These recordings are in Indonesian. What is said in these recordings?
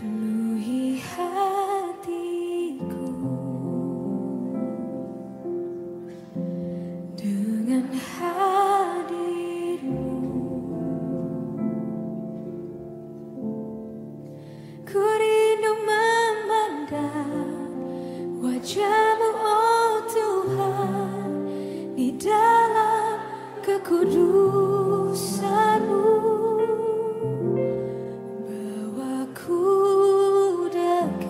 penuhi hatiku dengan hadir-Mu. Ku rindu memandang wajah-Mu, oh Tuhan, di dalam kekudusan-Mu. Bawaku dekat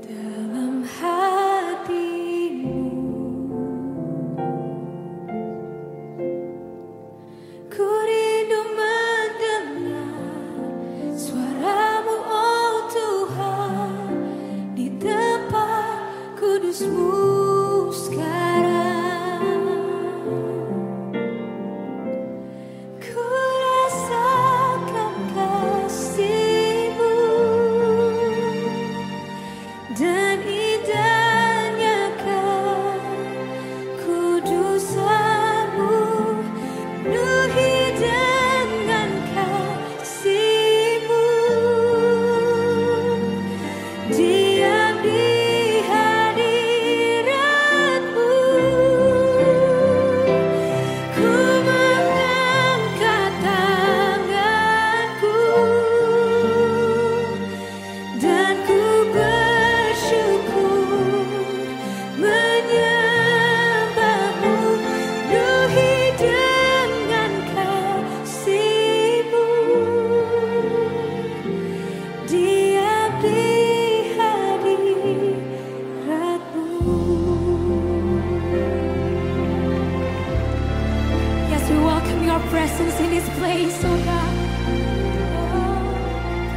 dalam hati-Mu. Ku rindu mendengar suara-Mu, oh Tuhan, di tempat kudus-Mu sekarang. Ku rasakan kasih-Mu dan indahnya kekudusan-Mu, penuhi dengan kasih-Mu, diam di hadirat-Mu. Ku mengangkat tanganku dan ku bersyukur menyembah-Mu, penuhi dengan kasih-Mu, diam di hadirat-Mu. Yes, we welcome Your presence in this place, oh God. Oh,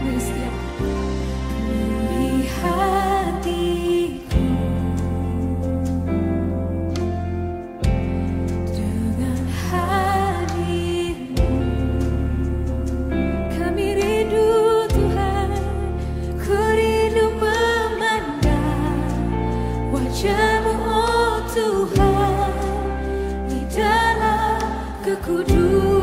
please, yeah. Penuhi hatiku dengan hadir-Mu. Kami rindu Tuhan, ku rindu memandang wajah-Mu, oh Tuhan, di dalam kekudusan-Mu.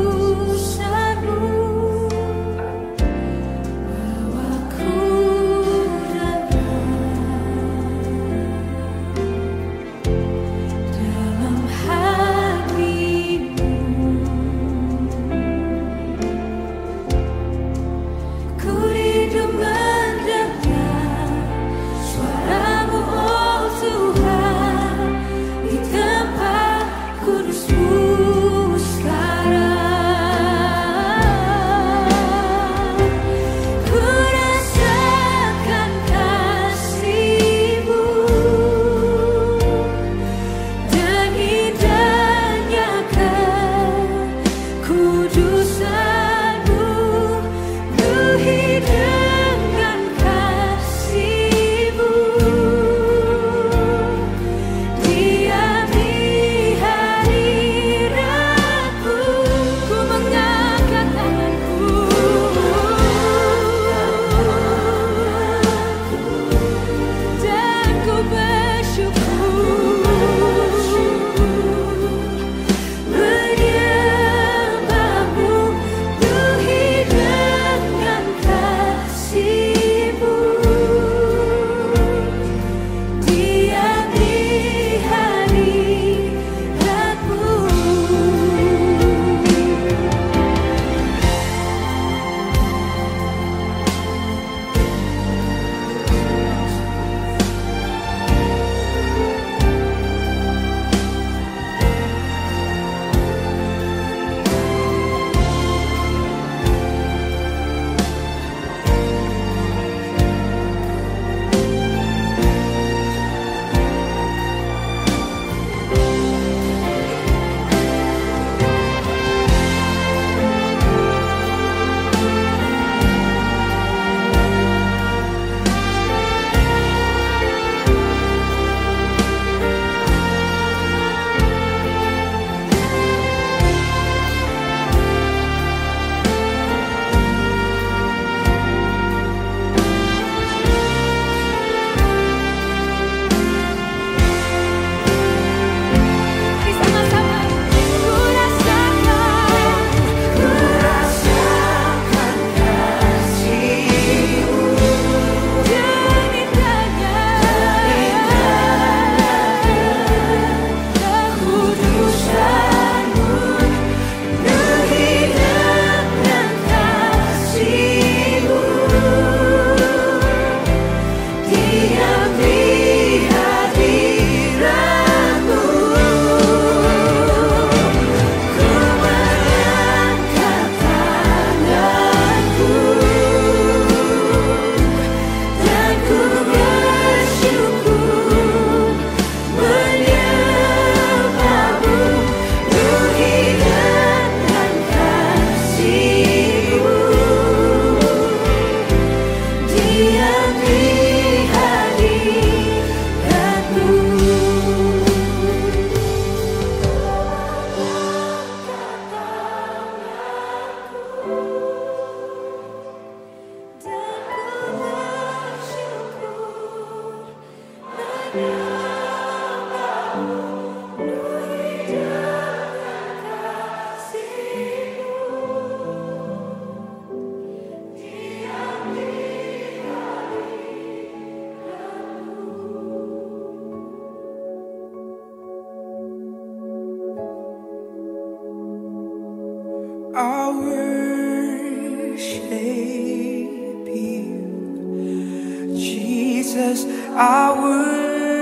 Jesus, I worship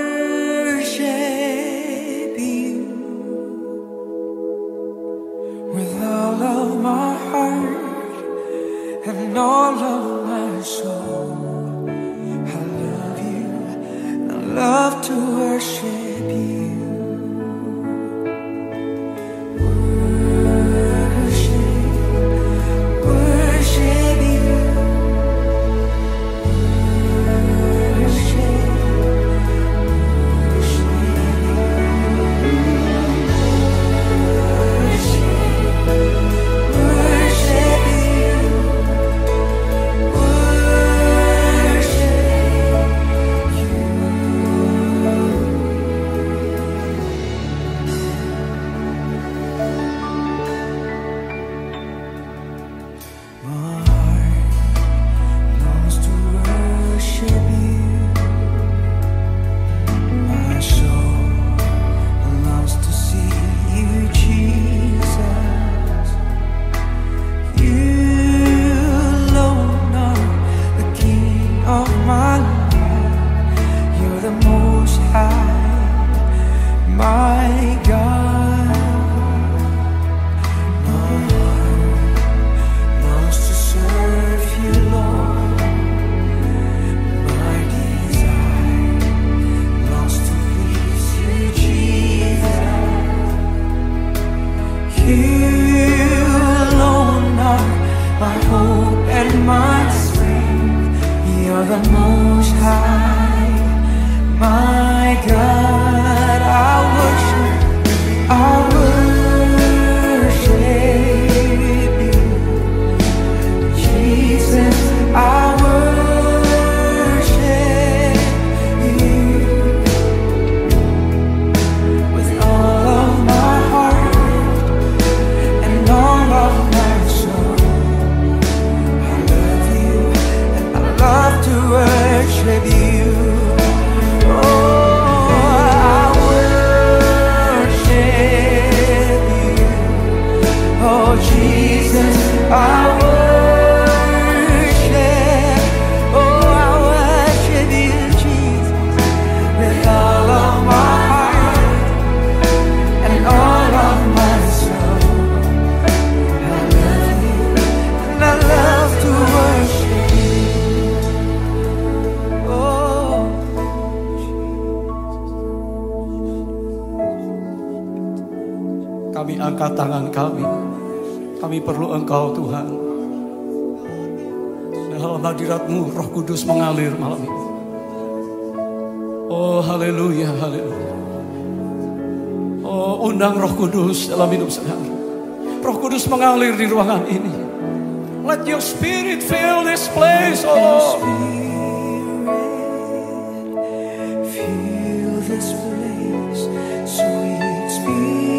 you with all of my heart and all of my soul. I love you, I love to worship you. Kami angkat tangan kami. Kami perlu Engkau Tuhan. Dalam hadirat-Mu Roh Kudus mengalir malam ini. Oh haleluya, haleluya. Oh undang Roh Kudus dalam hidup saudara. Roh Kudus mengalir di ruangan ini. Let your spirit fill this place, oh Lord. Fill this place, sweet spirit.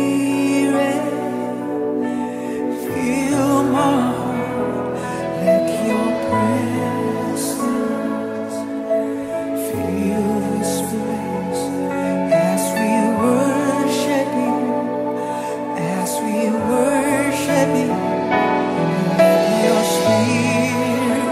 Fill my heart, let your presence fill this place as we worship you, as we worship you. Let your spirit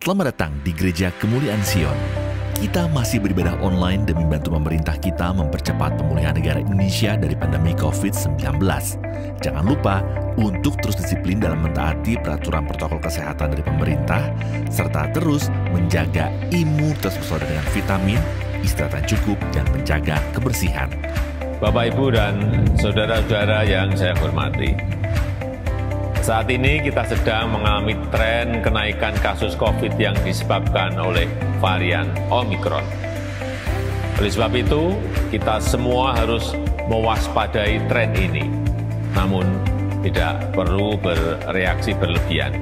Selamat datang di Gereja Kemuliaan Sion. Kita masih beribadah online demi bantu pemerintah kita mempercepat pemulihan negara Indonesia dari pandemi COVID-19. Jangan lupa untuk terus disiplin dalam mentaati peraturan protokol kesehatan dari pemerintah, serta terus menjaga imunitas bersaudara dengan vitamin, istirahat yang cukup, dan menjaga kebersihan. Bapak, Ibu, dan saudara-saudara yang saya hormati, saat ini kita sedang mengalami tren kenaikan kasus COVID yang disebabkan oleh varian Omicron. Oleh sebab itu, kita semua harus mewaspadai tren ini, namun tidak perlu bereaksi berlebihan.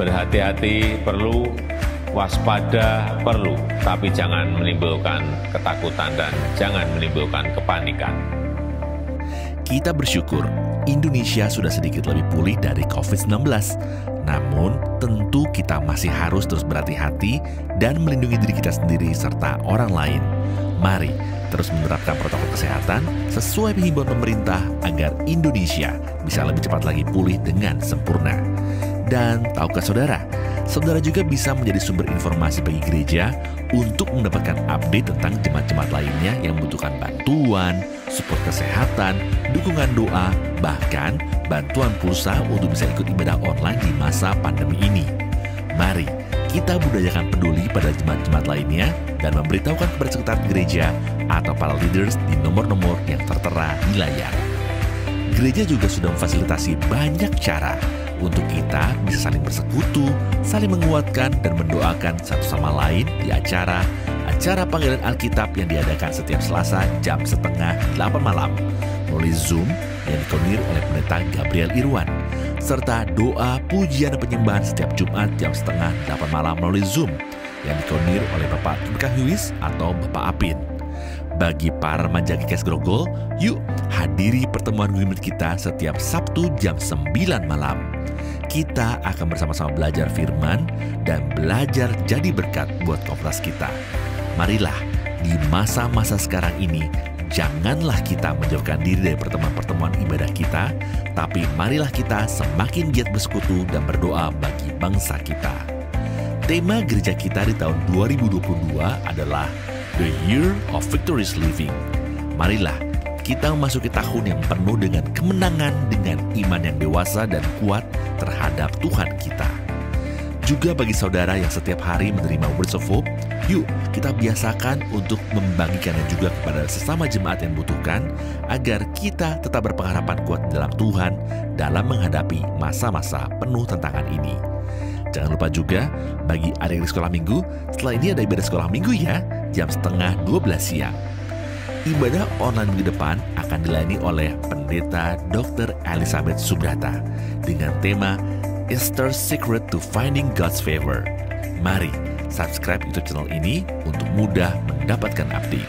Berhati-hati perlu, waspada perlu, tapi jangan menimbulkan ketakutan dan jangan menimbulkan kepanikan. Kita bersyukur Indonesia sudah sedikit lebih pulih dari COVID-19. Namun, tentu kita masih harus terus berhati-hati dan melindungi diri kita sendiri serta orang lain. Mari terus menerapkan protokol kesehatan sesuai himbauan pemerintah agar Indonesia bisa lebih cepat lagi pulih dengan sempurna. Dan tahukah saudara, saudara juga bisa menjadi sumber informasi bagi gereja untuk mendapatkan update tentang jemaat-jemaat lainnya yang membutuhkan bantuan, support kesehatan, dukungan doa, bahkan bantuan pulsa untuk bisa ikut ibadah online di masa pandemi ini. Mari kita budayakan peduli pada jemaat-jemaat lainnya dan memberitahukan kepada sekitar gereja atau para leaders di nomor-nomor yang tertera di layar. Gereja juga sudah memfasilitasi banyak cara untuk kita bisa saling bersekutu, saling menguatkan dan mendoakan satu sama lain di acara panggilan Alkitab yang diadakan setiap Selasa jam 7:30 malam melalui Zoom yang dikoordinir oleh Pendeta Gabriel Irwan, serta doa, pujian dan penyembahan setiap Jumat jam 7:30 malam melalui Zoom yang dikoordinir oleh Bapak Tumka Huis atau Bapak Apin. Bagi para remaja GKS Grogol, yuk hadiri pertemuan Guyumit kita setiap Sabtu jam 9 malam. Kita akan bersama-sama belajar firman dan belajar jadi berkat buat komunitas kita. Marilah di masa-masa sekarang ini, janganlah kita menjauhkan diri dari pertemuan-pertemuan ibadah kita, tapi marilah kita semakin giat bersekutu dan berdoa bagi bangsa kita. Tema gereja kita di tahun 2022 adalah The Year of Victorious Living. Marilah kita memasuki tahun yang penuh dengan kemenangan, dengan iman yang dewasa dan kuat terhadap Tuhan kita. Juga bagi saudara yang setiap hari menerima Words of Hope, yuk kita biasakan untuk membagikannya juga kepada sesama jemaat yang membutuhkan, agar kita tetap berpengharapan kuat dalam Tuhan dalam menghadapi masa-masa penuh tantangan ini. Jangan lupa juga bagi adik-adik sekolah minggu, setelah ini ada ibadah sekolah minggu ya, jam 11:30 siang. Ibadah online minggu depan akan dilayani oleh Pendeta Dr. Elizabeth Subrata dengan tema Esther's Secret to Finding God's Favor. Mari subscribe YouTube channel ini untuk mudah mendapatkan update.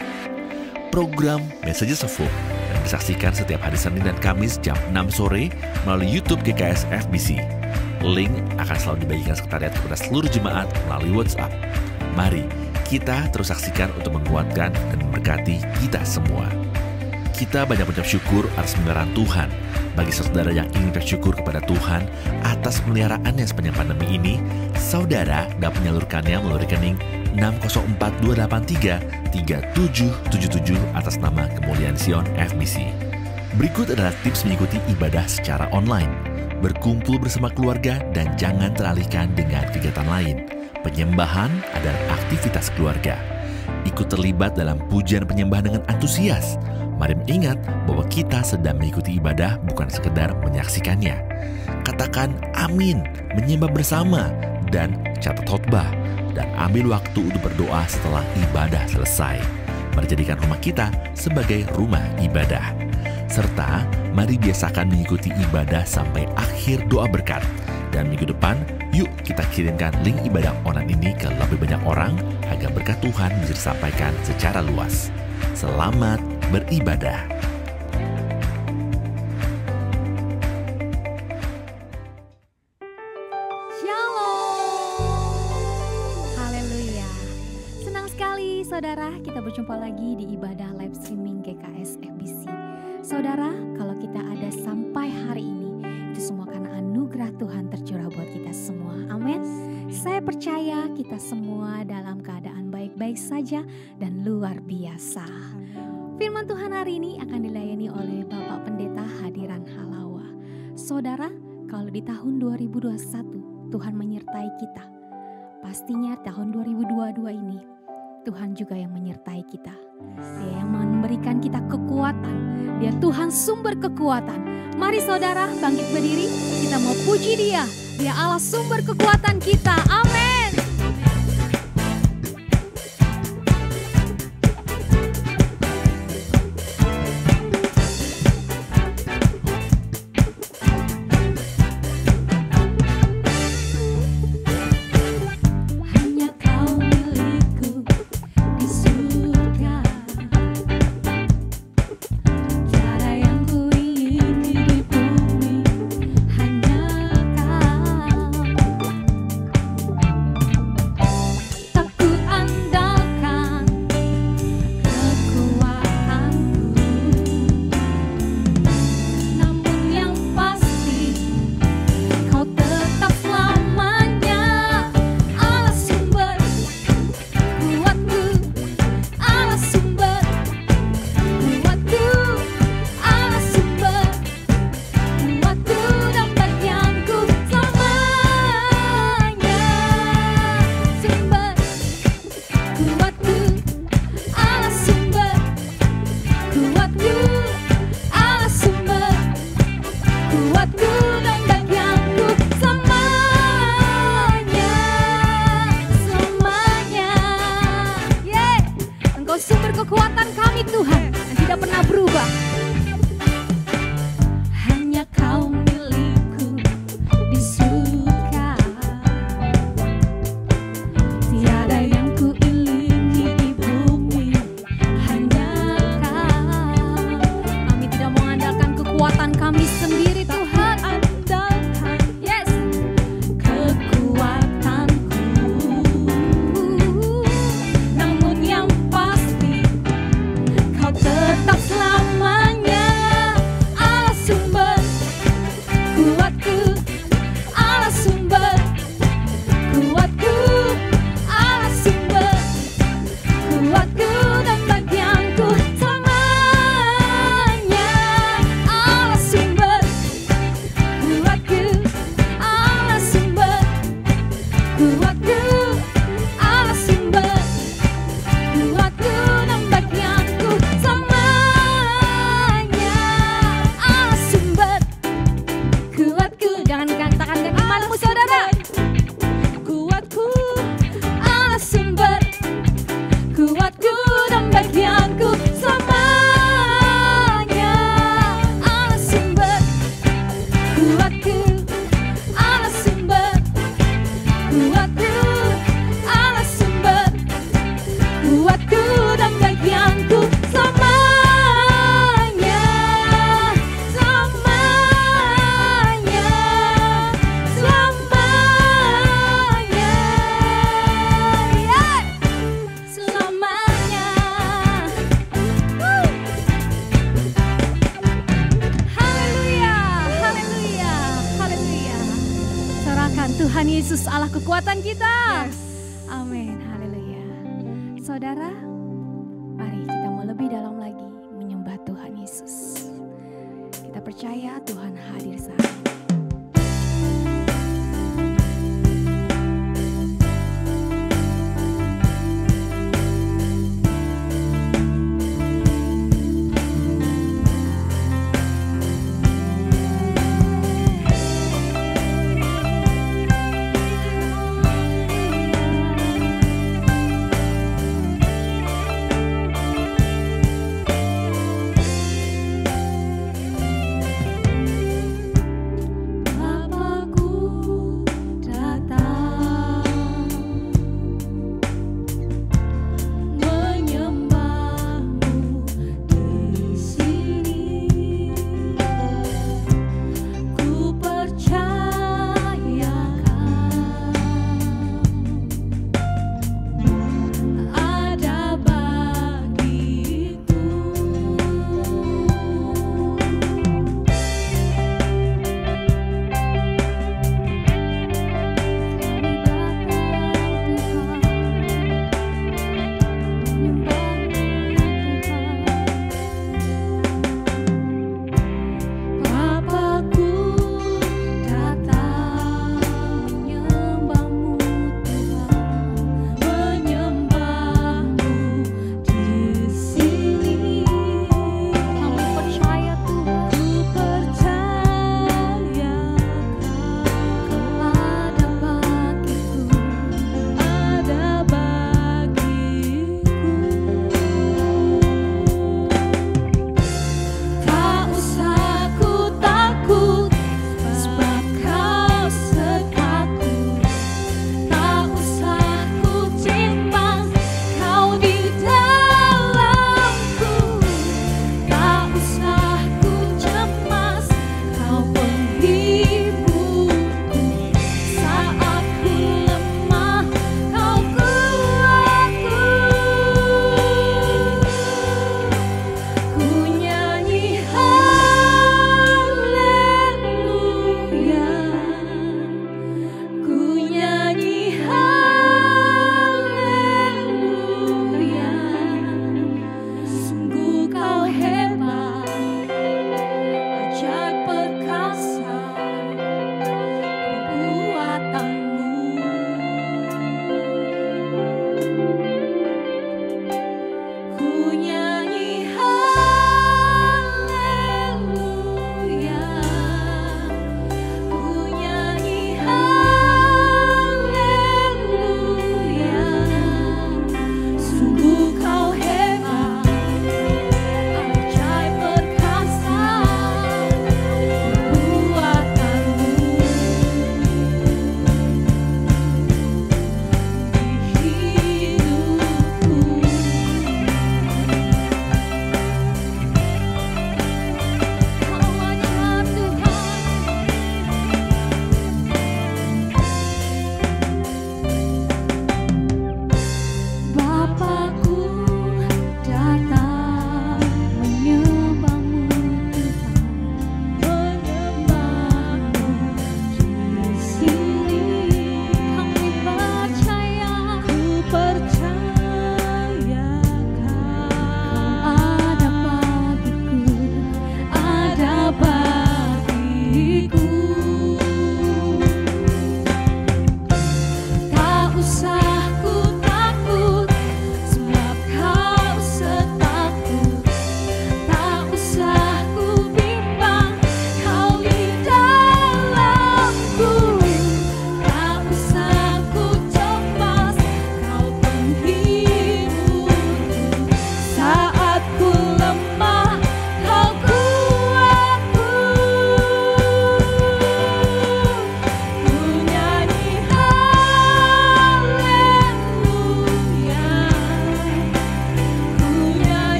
Program Messages of Hope yang disaksikan setiap hari Senin dan Kamis jam 6 sore melalui YouTube GKS FBC. Link akan selalu dibagikan sekretariat kepada seluruh jemaat melalui WhatsApp. Mari kita terus saksikan untuk menguatkan dan memberkati kita semua. Kita banyak mengucap syukur atas pemeliharaan Tuhan. Bagi saudara yang ingin bersyukur kepada Tuhan atas pemeliharaannya sepanjang pandemi ini, saudara dapat menyalurkannya melalui rekening 6042833777 atas nama Kemuliaan Sion FBC. Berikut adalah tips mengikuti ibadah secara online. Berkumpul bersama keluarga dan jangan teralihkan dengan kegiatan lain. Penyembahan adalah aktivitas keluarga. Ikut terlibat dalam pujian penyembahan dengan antusias. Mari ingat bahwa kita sedang mengikuti ibadah, bukan sekedar menyaksikannya. Katakan amin, menyembah bersama, dan catat khotbah. Dan ambil waktu untuk berdoa setelah ibadah selesai. Mari jadikan rumah kita sebagai rumah ibadah. Serta mari biasakan mengikuti ibadah sampai akhir doa berkat. Dan minggu depan, yuk kita kirimkan link ibadah online ini ke lebih banyak orang agar berkat Tuhan bisa disampaikan secara luas. Selamat beribadah. Shalom. Haleluya. Senang sekali saudara kita berjumpa lagi di ibadah live streaming GKS FBC. Saudara, kalau kita ada sampai hari ini, itu semua karena anugerah Tuhan tercurah buat kita semua. Amin. Saya percaya percaya kita semua dalam keadaan baik-baik saja dan luar biasa. Firman Tuhan hari ini akan dilayani oleh Bapak Pendeta Hadiran Halawa. Saudara, kalau di tahun 2021 Tuhan menyertai kita, pastinya tahun 2022 ini Tuhan juga yang menyertai kita. Dia yang memberikan kita kekuatan. Dia Tuhan sumber kekuatan. Mari saudara bangkit berdiri, kita mau puji Dia. Dia Allah sumber kekuatan kita. Amin. Tuhan Yesus Allah kekuatan kita. Amin, haleluya. Saudara, mari kita mau lebih dalam lagi menyembah Tuhan Yesus. Kita percaya Tuhan hadir saat ini.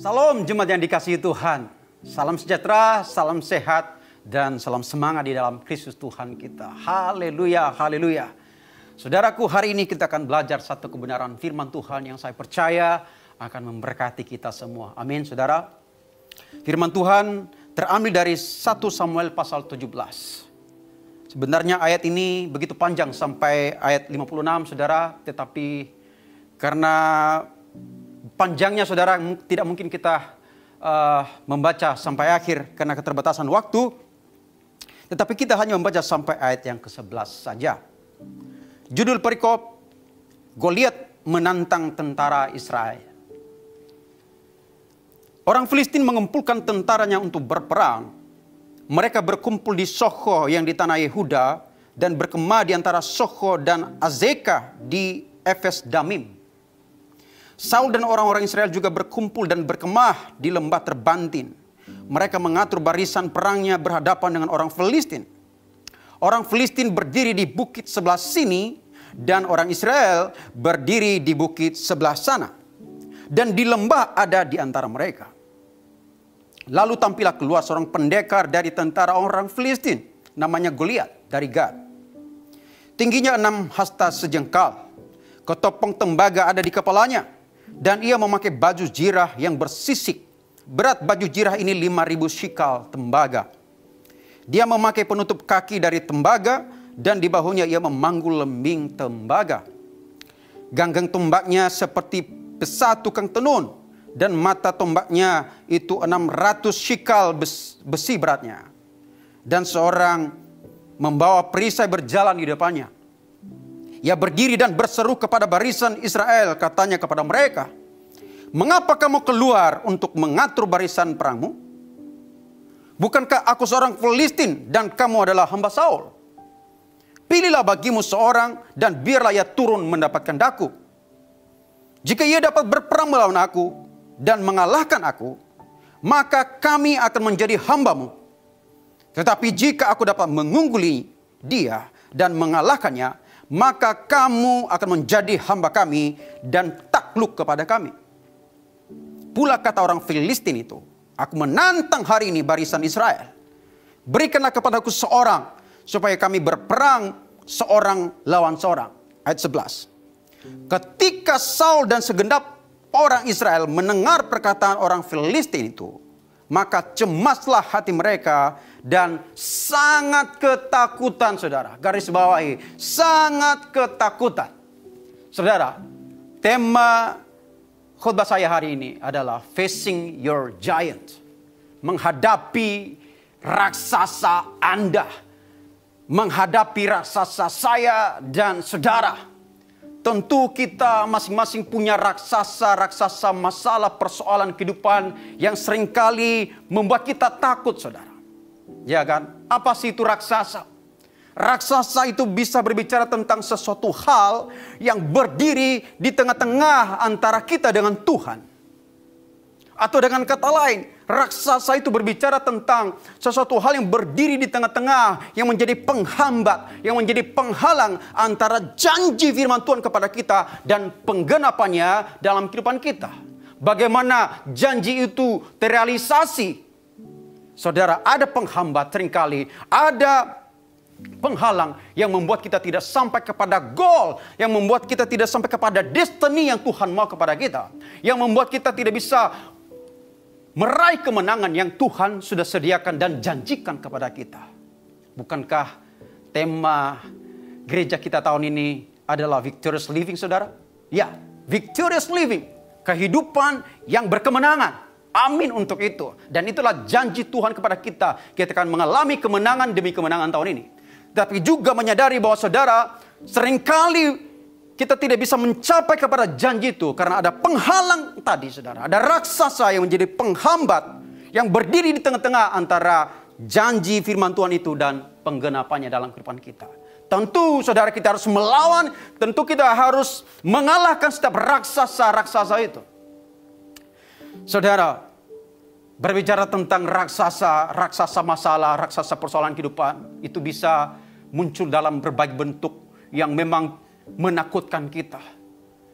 Salam jemaat yang dikasihi Tuhan. Salam sejahtera, salam sehat, dan salam semangat di dalam Kristus Tuhan kita. Haleluya, haleluya. Saudaraku, hari ini kita akan belajar satu kebenaran firman Tuhan yang saya percaya akan memberkati kita semua. Amin, saudara. Firman Tuhan terambil dari 1 Samuel pasal 17. Sebenarnya ayat ini begitu panjang sampai ayat 56, saudara. Tetapi karena panjangnya, saudara, tidak mungkin kita membaca sampai akhir karena keterbatasan waktu. Tetapi kita hanya membaca sampai ayat yang ke-11 saja. Judul perikop, Goliat menantang tentara Israel. Orang Filistin mengumpulkan tentaranya untuk berperang. Mereka berkumpul di Socho yang di tanah Yehuda dan berkemah di antara Socho dan Azekah di Efes Damim. Saul dan orang-orang Israel juga berkumpul dan berkemah di lembah Terbantin. Mereka mengatur barisan perangnya berhadapan dengan orang Filistin. Orang Filistin berdiri di bukit sebelah sini dan orang Israel berdiri di bukit sebelah sana. Dan di lembah ada di antara mereka. Lalu tampillah keluar seorang pendekar dari tentara orang Filistin, namanya Goliat dari Gad. Tingginya 6 hasta sejengkal. Ketopong tembaga ada di kepalanya. Dan ia memakai baju jirah yang bersisik. Berat baju jirah ini 5.000 shikal tembaga. Dia memakai penutup kaki dari tembaga. Dan di bahunya ia memanggul lembing tembaga. Ganggang tombaknya seperti pesa tukang tenun. Dan mata tombaknya itu 600 shikal besi beratnya. Dan seorang membawa perisai berjalan di depannya. Ia berdiri dan berseru kepada barisan Israel, katanya kepada mereka, "Mengapa kamu keluar untuk mengatur barisan perangmu? Bukankah aku seorang Filistin dan kamu adalah hamba Saul? Pilihlah bagimu seorang dan biarlah ia turun mendapatkan daku. Jika ia dapat berperang melawan aku dan mengalahkan aku, maka kami akan menjadi hambamu. Tetapi jika aku dapat mengungguli dia dan mengalahkannya, maka kamu akan menjadi hamba kami dan takluk kepada kami." Pula kata orang Filistin itu, "Aku menantang hari ini barisan Israel. Berikanlah kepadaku seorang supaya kami berperang seorang lawan seorang." Ayat 11. Ketika Saul dan segenap orang Israel mendengar perkataan orang Filistin itu, maka cemaslah hati mereka dan sangat ketakutan, saudara. Garis bawahi, sangat ketakutan. Saudara, tema khotbah saya hari ini adalah Facing Your Giant. Menghadapi raksasa Anda. Menghadapi raksasa saya dan saudara. Tentu kita masing-masing punya raksasa-raksasa masalah persoalan kehidupan yang seringkali membuat kita takut, saudara. Ya kan? Apa sih itu raksasa? Raksasa itu bisa berbicara tentang sesuatu hal yang berdiri di tengah-tengah antara kita dengan Tuhan. Atau dengan kata lain, raksasa itu berbicara tentang sesuatu hal yang berdiri di tengah-tengah, yang menjadi penghambat, yang menjadi penghalang antara janji firman Tuhan kepada kita dan penggenapannya dalam kehidupan kita. Bagaimana janji itu terrealisasi? Saudara, ada penghambat seringkali, ada penghalang yang membuat kita tidak sampai kepada goal, yang membuat kita tidak sampai kepada destiny yang Tuhan mau kepada kita, yang membuat kita tidak bisa meraih kemenangan yang Tuhan sudah sediakan dan janjikan kepada kita. Bukankah tema gereja kita tahun ini adalah victorious living, saudara? Ya, victorious living, kehidupan yang berkemenangan. Amin untuk itu. Dan itulah janji Tuhan kepada kita. Kita akan mengalami kemenangan demi kemenangan tahun ini. Tapi juga menyadari bahwa saudara, seringkali kita tidak bisa mencapai kepada janji itu. Karena ada penghalang tadi, saudara. Ada raksasa yang menjadi penghambat. Yang berdiri di tengah-tengah antara janji firman Tuhan itu dan penggenapannya dalam kehidupan kita. Tentu saudara, kita harus melawan. Tentu kita harus mengalahkan setiap raksasa-raksasa itu. Saudara, berbicara tentang raksasa masalah, raksasa persoalan kehidupan, itu bisa muncul dalam berbagai bentuk yang memang menakutkan kita.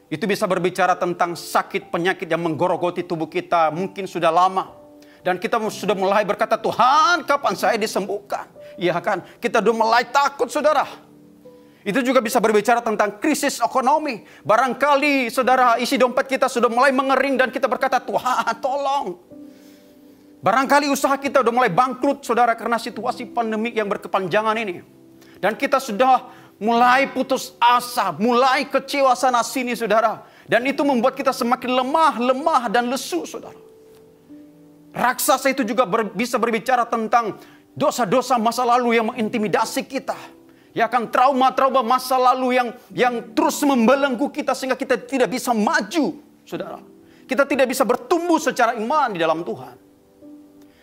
Itu bisa berbicara tentang sakit penyakit yang menggerogoti tubuh kita mungkin sudah lama. Dan kita sudah mulai berkata, Tuhan kapan saya disembuhkan? Iya kan? Kita sudah mulai takut saudara. Itu juga bisa berbicara tentang krisis ekonomi. Barangkali saudara isi dompet kita sudah mulai mengering dan kita berkata, Tuhan tolong. Barangkali usaha kita sudah mulai bangkrut saudara karena situasi pandemik yang berkepanjangan ini. Dan kita sudah mulai putus asa, mulai kecewa sana sini saudara. Dan itu membuat kita semakin lemah dan lesu saudara. Raksasa itu juga bisa berbicara tentang dosa-dosa masa lalu yang mengintimidasi kita. Ya kan, trauma-trauma masa lalu yang terus membelenggu kita sehingga kita tidak bisa maju saudara. Kita tidak bisa bertumbuh secara iman di dalam Tuhan.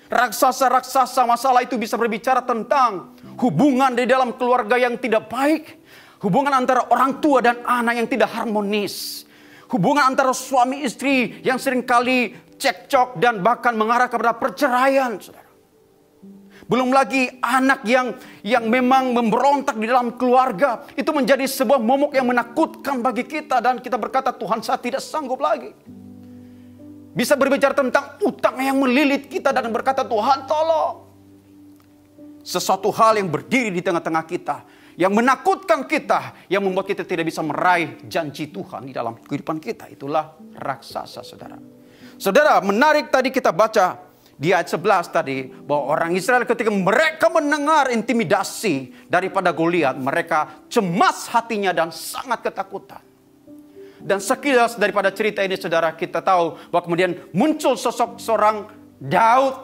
Raksasa-raksasa masalah itu bisa berbicara tentang hubungan di dalam keluarga yang tidak baik. Hubungan antara orang tua dan anak yang tidak harmonis. Hubungan antara suami istri yang seringkali cekcok dan bahkan mengarah kepada perceraian. Saudara. Belum lagi anak yang memang memberontak di dalam keluarga. Itu menjadi sebuah momok yang menakutkan bagi kita. Dan kita berkata, Tuhan saya tidak sanggup lagi. Bisa berbicara tentang utang yang melilit kita dan berkata, Tuhan tolong. Sesuatu hal yang berdiri di tengah-tengah kita. Yang menakutkan kita. Yang membuat kita tidak bisa meraih janji Tuhan di dalam kehidupan kita. Itulah raksasa saudara. Saudara, menarik tadi kita baca di ayat 11 tadi. Bahwa orang Israel ketika mereka mendengar intimidasi daripada Goliat. Mereka cemas hatinya dan sangat ketakutan. Dan sekilas daripada cerita ini saudara, kita tahu bahwa kemudian muncul sosok seorang Daud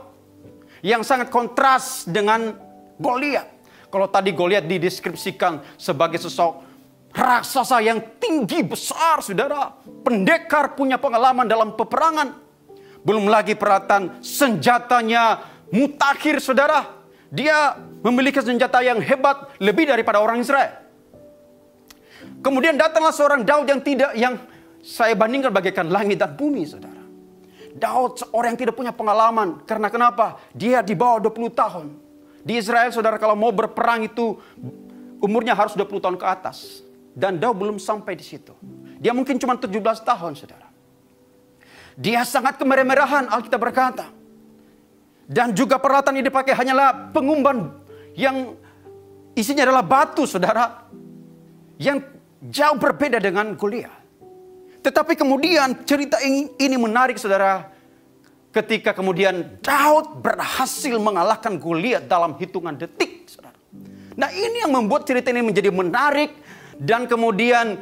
yang sangat kontras dengan Goliat. Kalau tadi Goliat dideskripsikan sebagai sosok raksasa yang tinggi besar saudara. Pendekar, punya pengalaman dalam peperangan. Belum lagi peralatan senjatanya mutakhir saudara. Dia memiliki senjata yang hebat lebih daripada orang Israel. Kemudian datanglah seorang Daud yang saya bandingkan bagaikan langit dan bumi, saudara. Daud seorang yang tidak punya pengalaman. Karena kenapa? Dia di bawah 20 tahun. Di Israel, saudara, kalau mau berperang itu umurnya harus 20 tahun ke atas. Dan Daud belum sampai di situ. Dia mungkin cuma 17 tahun, saudara. Dia sangat kemerah-merahan, Alkitab berkata. Dan juga peralatan yang dipakai hanyalah pengumban yang isinya adalah batu, saudara. Yang jauh berbeda dengan Goliat. Tetapi kemudian cerita ini menarik saudara. Ketika kemudian Daud berhasil mengalahkan Goliat dalam hitungan detik. Saudara. Nah ini yang membuat cerita ini menjadi menarik. Dan kemudian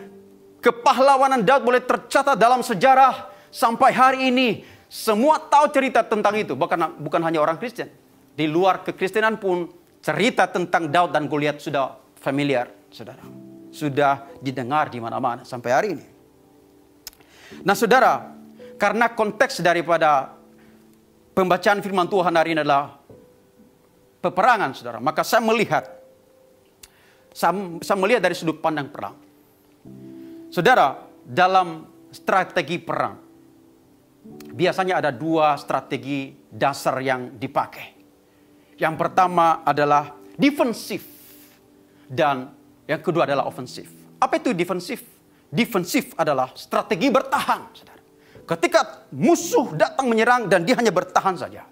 kepahlawanan Daud boleh tercatat dalam sejarah. Sampai hari ini semua tahu cerita tentang itu. Bukan hanya orang Kristen. Di luar kekristenan pun cerita tentang Daud dan Goliat sudah familiar saudara. Sudah didengar di mana-mana sampai hari ini. Nah saudara, karena konteks daripada pembacaan firman Tuhan hari ini adalah peperangan saudara. Maka saya melihat dari sudut pandang perang. Saudara, dalam strategi perang, biasanya ada dua strategi dasar yang dipakai. Yang pertama adalah defensif dan yang kedua adalah ofensif. Apa itu defensif? Defensif adalah strategi bertahan. Saudara. Ketika musuh datang menyerang dan dia hanya bertahan saja.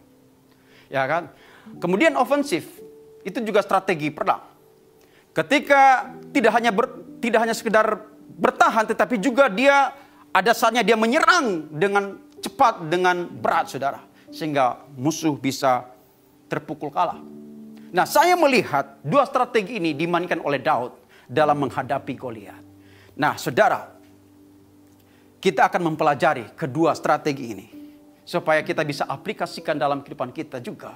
Ya kan? Kemudian ofensif itu juga strategi perang. Ketika tidak hanya sekedar bertahan tetapi juga dia ada saatnya dia menyerang dengan cepat, dengan berat saudara. Sehingga musuh bisa terpukul kalah. Nah saya melihat dua strategi ini dimainkan oleh Daud dalam menghadapi Goliat. Nah saudara, kita akan mempelajari kedua strategi ini. Supaya kita bisa aplikasikan dalam kehidupan kita juga.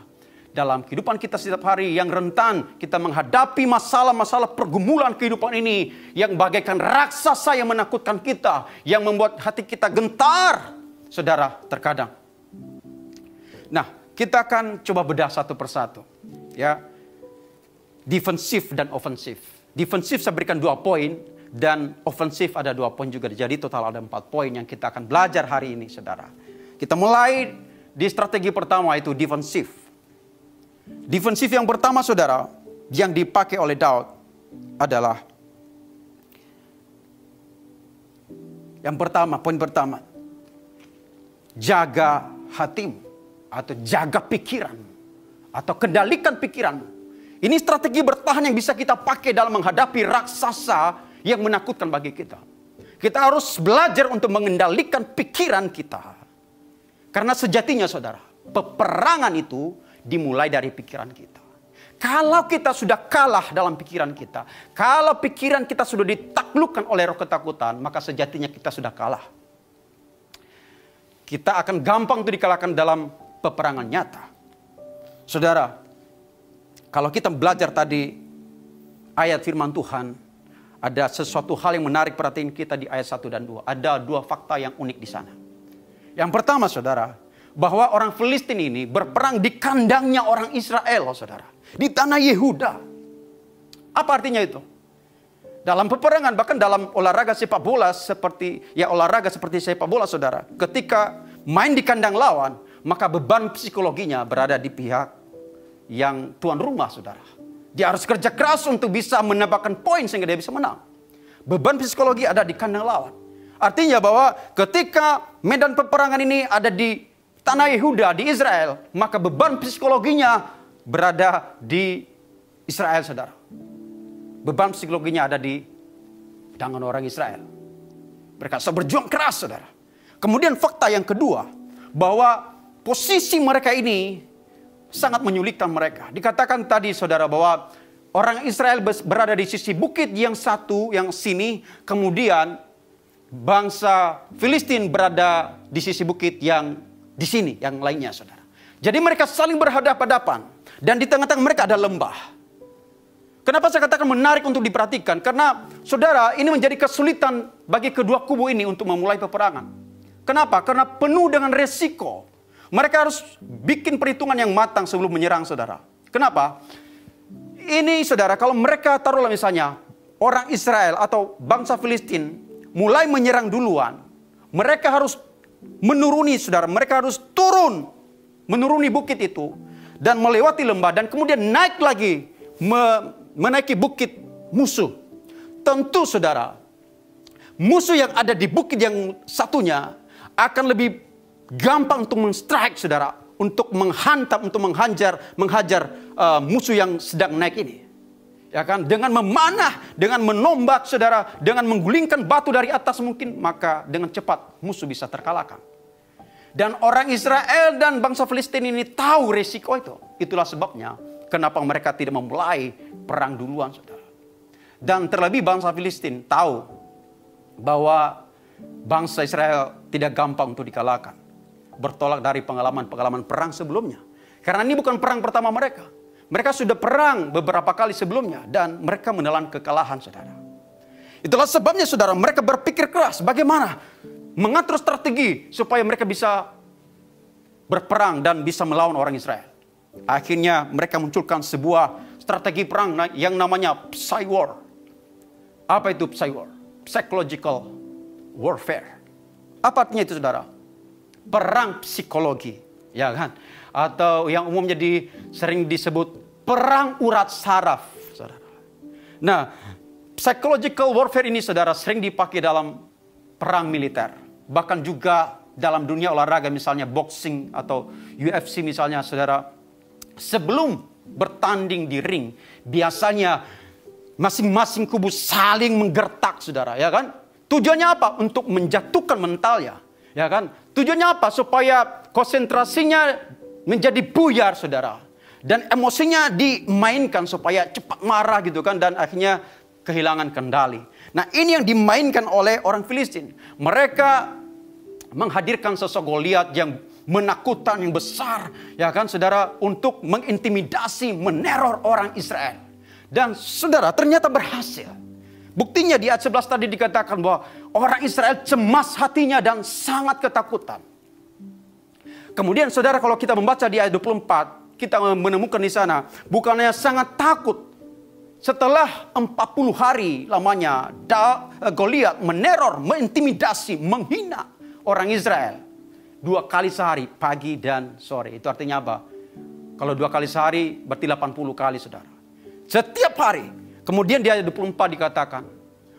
Dalam kehidupan kita setiap hari yang rentan, kita menghadapi masalah-masalah pergumulan kehidupan ini. Yang bagaikan raksasa yang menakutkan kita. Yang membuat hati kita gentar. Saudara, terkadang. Nah, kita akan coba bedah satu persatu. Ya, defensif dan ofensif. Defensif saya berikan 2 poin. Dan ofensif ada 2 poin juga. Jadi total ada 4 poin yang kita akan belajar hari ini saudara. Kita mulai di strategi pertama itu defensif. Defensif yang pertama saudara. Yang dipakai oleh Daud adalah Yang pertama, poin pertama, jaga hatimu atau jaga pikiran atau kendalikan pikiranmu. Ini strategi bertahan yang bisa kita pakai dalam menghadapi raksasa yang menakutkan bagi kita. Kita harus belajar untuk mengendalikan pikiran kita. Karena sejatinya saudara, peperangan itu dimulai dari pikiran kita. Kalau kita sudah kalah dalam pikiran kita, kalau pikiran kita sudah ditaklukkan oleh roh ketakutan, maka sejatinya kita sudah kalah. Kita akan gampang itu dikalahkan dalam peperangan nyata. Saudara, kalau kita belajar tadi ayat firman Tuhan, ada sesuatu hal yang menarik perhatian kita di ayat 1 dan 2. Ada dua fakta yang unik di sana. Yang pertama saudara, bahwa orang Filistin ini berperang di kandangnya orang Israel, saudara. Di tanah Yehuda. Apa artinya itu? Dalam peperangan, bahkan dalam olahraga sepak bola seperti sepak bola, saudara. Ketika main di kandang lawan, maka beban psikologinya berada di pihak yang tuan rumah, saudara. Dia harus kerja keras untuk bisa menambahkan poin sehingga dia bisa menang. Beban psikologi ada di kandang lawan. Artinya bahwa ketika medan peperangan ini ada di tanah Yehuda, di Israel, maka beban psikologinya berada di Israel, saudara. Beban psikologinya ada di tangan orang Israel. Mereka harus berjuang keras, saudara. Kemudian fakta yang kedua, bahwa posisi mereka ini sangat menyulitkan mereka. Dikatakan tadi, saudara, bahwa orang Israel berada di sisi bukit yang satu, yang sini. Kemudian bangsa Filistin berada di sisi bukit yang di sini, yang lainnya, saudara. Jadi mereka saling berhadapan-hadapan. Dan di tengah-tengah mereka ada lembah. Kenapa saya katakan menarik untuk diperhatikan? Karena saudara, ini menjadi kesulitan bagi kedua kubu ini untuk memulai peperangan. Kenapa? Karena penuh dengan resiko. Mereka harus bikin perhitungan yang matang sebelum menyerang, saudara. Kenapa? Ini, saudara, kalau mereka taruhlah misalnya orang Israel atau bangsa Filistin mulai menyerang duluan, mereka harus menuruni, saudara. Mereka harus turun, menuruni bukit itu dan melewati lembah dan kemudian naik lagi menaiki bukit musuh. Tentu, saudara, musuh yang ada di bukit yang satunya akan lebih gampang untuk men-strike, saudara, untuk menghantam, untuk menghajar musuh yang sedang naik ini. Ya kan, dengan memanah, dengan menombak, saudara, dengan menggulingkan batu dari atas mungkin, maka dengan cepat musuh bisa terkalahkan. Dan orang Israel dan bangsa Filistin ini tahu resiko itu. Itulah sebabnya kenapa mereka tidak memulai perang duluan, saudara. Dan terlebih bangsa Filistin tahu bahwa bangsa Israel tidak gampang untuk dikalahkan. Bertolak dari pengalaman-pengalaman perang sebelumnya. Karena ini bukan perang pertama mereka. Mereka sudah perang beberapa kali sebelumnya dan mereka menelan kekalahan, saudara. Itulah sebabnya, saudara, mereka berpikir keras bagaimana mengatur strategi supaya mereka bisa berperang dan bisa melawan orang Israel. Akhirnya mereka munculkan sebuah strategi perang yang namanya Psy War. Apa itu Psy War? Psychological warfare. Apa artinya itu, saudara? Perang psikologi, ya kan? Atau yang umumnya sering disebut perang urat saraf, saudara. Nah, psychological warfare ini, saudara, sering dipakai dalam perang militer. Bahkan juga dalam dunia olahraga, misalnya boxing atau UFC misalnya, saudara. Sebelum bertanding di ring, biasanya masing-masing kubu saling menggertak, saudara, ya kan? Tujuannya apa? Untuk menjatuhkan mentalnya, ya kan? Tujuannya apa? Supaya konsentrasinya menjadi buyar, saudara. Dan emosinya dimainkan supaya cepat marah gitu kan, dan akhirnya kehilangan kendali. Nah, ini yang dimainkan oleh orang Filistin. Mereka menghadirkan sosok Goliat yang menakutkan, yang besar, ya kan, saudara, untuk mengintimidasi, meneror orang Israel. Dan saudara, ternyata berhasil. Buktinya di ayat 11 tadi dikatakan bahwa orang Israel cemas hatinya dan sangat ketakutan. Kemudian saudara, kalau kita membaca di ayat 24, kita menemukan di sana, bukannya sangat takut. Setelah 40 hari lamanya, Goliat meneror, mengintimidasi, menghina orang Israel. 2 kali sehari, pagi dan sore. Itu artinya apa? Kalau 2 kali sehari, berarti 80 kali, saudara. Setiap hari. Kemudian di ayat 24 dikatakan,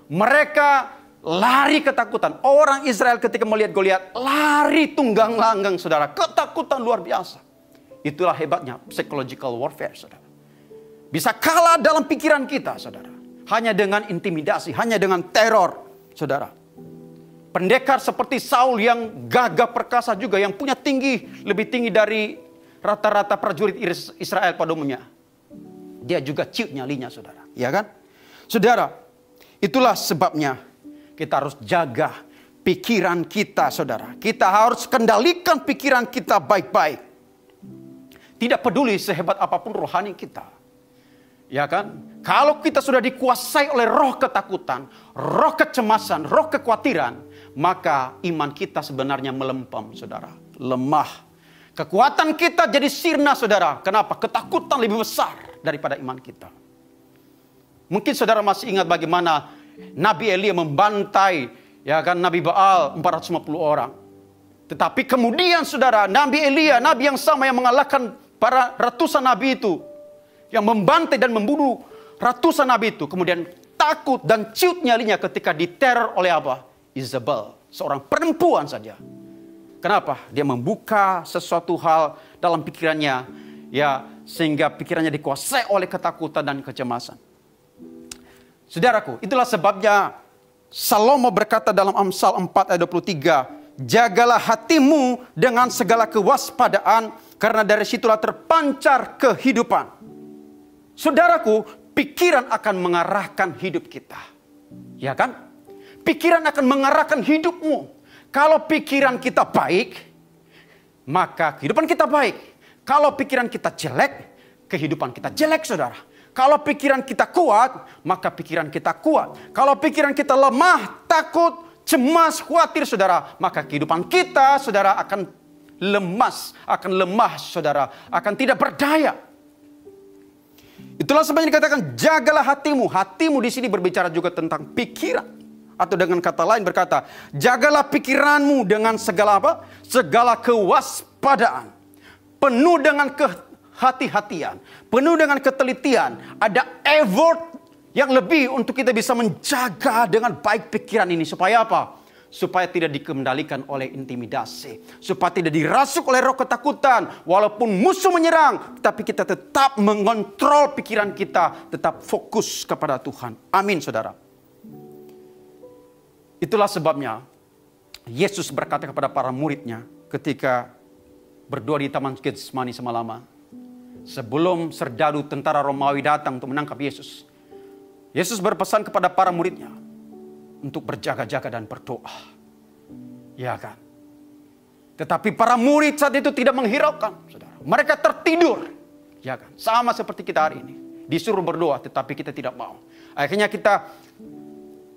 mereka lari ketakutan. Orang Israel ketika melihat Goliat, lari tunggang langgang, saudara. Ketakutan luar biasa. Itulah hebatnya psychological warfare, saudara. Bisa kalah dalam pikiran kita, saudara. Hanya dengan intimidasi, hanya dengan teror, saudara. Pendekar seperti Saul yang gagah perkasa juga, yang punya lebih tinggi dari rata-rata prajurit Israel pada umumnya. Dia juga ciut nyalinya, saudara. Ya kan? Saudara, itulah sebabnya kita harus jaga pikiran kita, saudara. Kita harus kendalikan pikiran kita baik-baik. Tidak peduli sehebat apapun rohani kita. Ya kan? Kalau kita sudah dikuasai oleh roh ketakutan, roh kecemasan, roh kekhawatiran, maka iman kita sebenarnya melempem, saudara. Lemah. Kekuatan kita jadi sirna, saudara. Kenapa? Ketakutan lebih besar daripada iman kita. Mungkin saudara masih ingat bagaimana Nabi Elia membantai, ya kan, Nabi Baal 450 orang. Tetapi kemudian saudara, Nabi Elia, Nabi yang sama yang mengalahkan para ratusan Nabi itu, yang membantai dan membunuh ratusan Nabi itu, kemudian takut dan ciut nyalinya ketika diteror oleh apa? Isabel, seorang perempuan saja. Kenapa? Dia membuka sesuatu hal dalam pikirannya, ya, sehingga pikirannya dikuasai oleh ketakutan dan kecemasan. Saudaraku, itulah sebabnya Salomo berkata dalam Amsal 4 ayat 23, jagalah hatimu dengan segala kewaspadaan, karena dari situlah terpancar kehidupan. Saudaraku, pikiran akan mengarahkan hidup kita. Ya kan? Pikiran akan mengarahkan hidupmu. Kalau pikiran kita baik, maka kehidupan kita baik. Kalau pikiran kita jelek, kehidupan kita jelek, saudara. Kalau pikiran kita kuat, maka pikiran kita kuat. Kalau pikiran kita lemah, takut, cemas, khawatir, saudara, maka kehidupan kita, saudara, akan lemah, saudara, akan tidak berdaya. Itulah sebabnya dikatakan jagalah hatimu. Hatimu di sini berbicara juga tentang pikiran. Atau dengan kata lain berkata, jagalah pikiranmu dengan segala apa? Segala kewaspadaan. Penuh dengan kehati-hatian. Penuh dengan ketelitian. Ada effort yang lebih untuk kita bisa menjaga dengan baik pikiran ini. Supaya apa? Supaya tidak dikendalikan oleh intimidasi. Supaya tidak dirasuk oleh roh ketakutan. Walaupun musuh menyerang, tapi kita tetap mengontrol pikiran kita. Tetap fokus kepada Tuhan. Amin, saudara. Itulah sebabnya Yesus berkata kepada para muridnya ketika berdoa di Taman Getsemani semalaman. Sebelum serdadu tentara Romawi datang untuk menangkap Yesus. Yesus berpesan kepada para muridnya untuk berjaga-jaga dan berdoa. Ya kan? Tetapi para murid saat itu tidak menghiraukan, saudara. Mereka tertidur. Ya kan? Sama seperti kita hari ini. Disuruh berdoa tetapi kita tidak mau. Akhirnya kita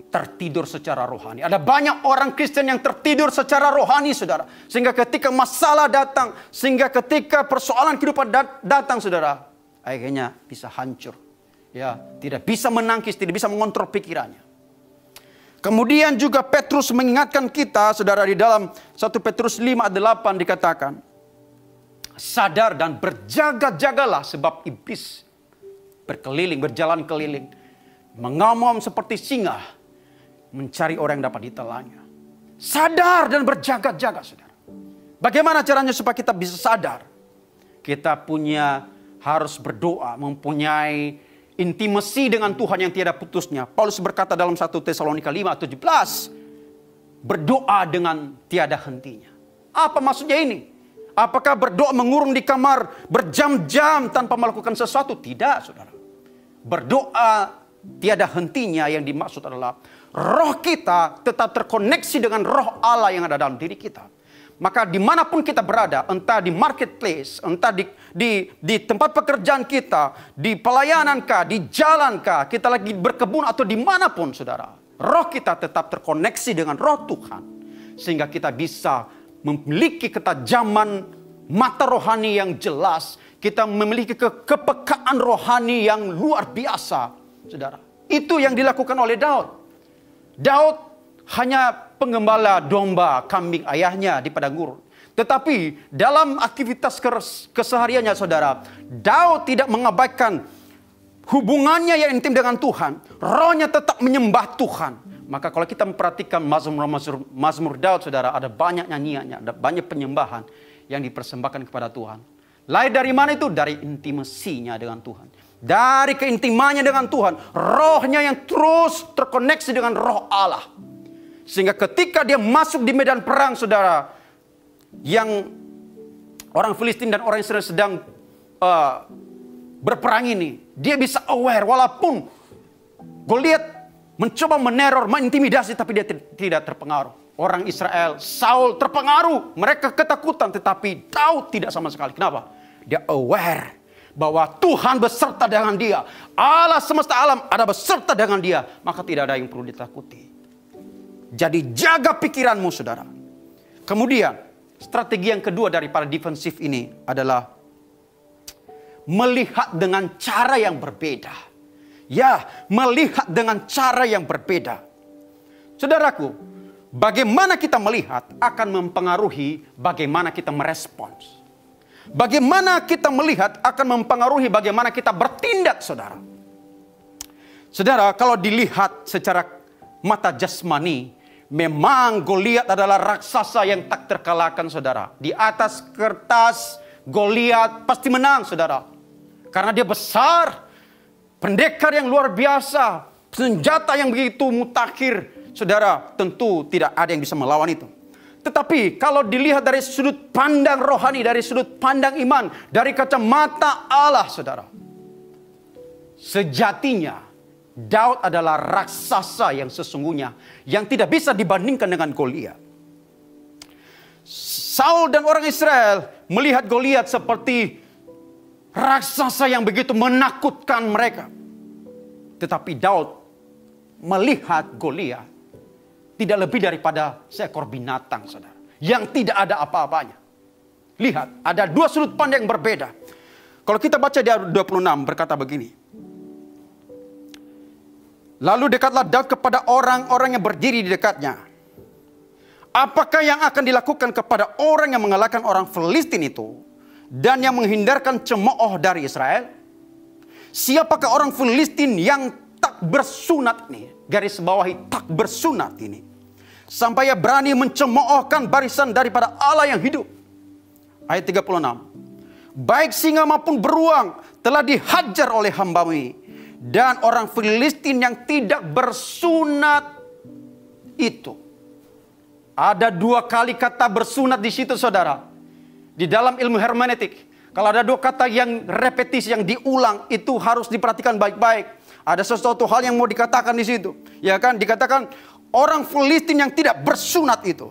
tertidur secara rohani. Ada banyak orang Kristen yang tertidur secara rohani, saudara. Sehingga ketika masalah datang, sehingga ketika persoalan kehidupan datang, saudara, akhirnya bisa hancur. Ya, tidak bisa menangkis, tidak bisa mengontrol pikirannya. Kemudian juga Petrus mengingatkan kita, saudara, di dalam 1 Petrus 5 ayat 8 dikatakan, sadar dan berjaga-jagalah sebab iblis berkeliling, berjalan keliling, mengamam seperti singa, mencari orang yang dapat ditelannya. Sadar dan berjaga-jaga, saudara. Bagaimana caranya supaya kita bisa sadar? Kita harus berdoa, mempunyai intimasi dengan Tuhan yang tiada putusnya. Paulus berkata dalam 1 Tesalonika 5:17, berdoa dengan tiada hentinya. Apa maksudnya ini? Apakah berdoa mengurung di kamar berjam-jam tanpa melakukan sesuatu? Tidak, saudara. Berdoa tiada hentinya yang dimaksud adalah roh kita tetap terkoneksi dengan roh Allah yang ada dalam diri kita. Maka dimanapun kita berada, entah di marketplace, entah di tempat pekerjaan kita, di pelayanankah, di jalankah, kita lagi berkebun atau dimanapun, saudara, roh kita tetap terkoneksi dengan roh Tuhan. Sehingga kita bisa memiliki ketajaman mata rohani yang jelas. Kita memiliki kepekaan rohani yang luar biasa, saudara. Itu yang dilakukan oleh Daud. Daud hanya penggembala domba kambing ayahnya di padang gurun. Tetapi dalam aktivitas kesehariannya, saudara, Daud tidak mengabaikan hubungannya yang intim dengan Tuhan, rohnya tetap menyembah Tuhan. Maka kalau kita memperhatikan Mazmur Daud, saudara, ada banyak nyanyiannya, ada banyak penyembahan yang dipersembahkan kepada Tuhan. Lahir dari mana itu? Dari intimasinya dengan Tuhan. Dari keintimannya dengan Tuhan, rohnya yang terus terkoneksi dengan roh Allah. Sehingga ketika dia masuk di medan perang, saudara, yang orang Filistin dan orang Israel sedang berperang ini, dia bisa aware walaupun Goliat mencoba meneror, mengintimidasi, tapi dia tidak terpengaruh. Orang Israel, Saul terpengaruh, mereka ketakutan, tetapi Daud tidak sama sekali. Kenapa? Dia aware bahwa Tuhan beserta dengan dia. Allah semesta alam ada beserta dengan dia. Maka tidak ada yang perlu ditakuti. Jadi jaga pikiranmu, saudara. Kemudian strategi yang kedua daripada defensif ini adalah melihat dengan cara yang berbeda. Ya, melihat dengan cara yang berbeda. Saudaraku, bagaimana kita melihat akan mempengaruhi bagaimana kita merespons. Bagaimana kita melihat akan mempengaruhi bagaimana kita bertindak, saudara. Saudara, kalau dilihat secara mata jasmani, memang Goliat adalah raksasa yang tak terkalahkan, saudara. Di atas kertas, Goliat pasti menang, saudara. Karena dia besar, pendekar yang luar biasa, senjata yang begitu mutakhir, saudara, tentu tidak ada yang bisa melawan itu. Tetapi kalau dilihat dari sudut pandang rohani, dari sudut pandang iman, dari kacamata Allah, saudara, sejatinya Daud adalah raksasa yang sesungguhnya, yang tidak bisa dibandingkan dengan Goliat. Saul dan orang Israel melihat Goliat seperti raksasa yang begitu menakutkan mereka. Tetapi Daud melihat Goliat tidak lebih daripada seekor binatang, saudara, yang tidak ada apa-apanya. Lihat, ada dua sudut pandang yang berbeda. Kalau kita baca di ayat 26 berkata begini. Lalu dekatlah Daud kepada orang-orang yang berdiri di dekatnya. Apakah yang akan dilakukan kepada orang yang mengalahkan orang Filistin itu dan yang menghindarkan cemooh dari Israel? Siapakah orang Filistin yang tak bersunat ini? Garis bawahi tak bersunat ini. Sampai ia berani mencemoohkan barisan daripada Allah yang hidup. Ayat 36. Baik singa maupun beruang telah dihajar oleh hamba-Mu ini. Dan orang Filistin yang tidak bersunat itu. Ada dua kali kata bersunat di situ, saudara. Di dalam ilmu hermeneutik, kalau ada dua kata yang repetisi, yang diulang, itu harus diperhatikan baik-baik. Ada sesuatu hal yang mau dikatakan di situ. Ya kan, dikatakan orang Filistin yang tidak bersunat itu,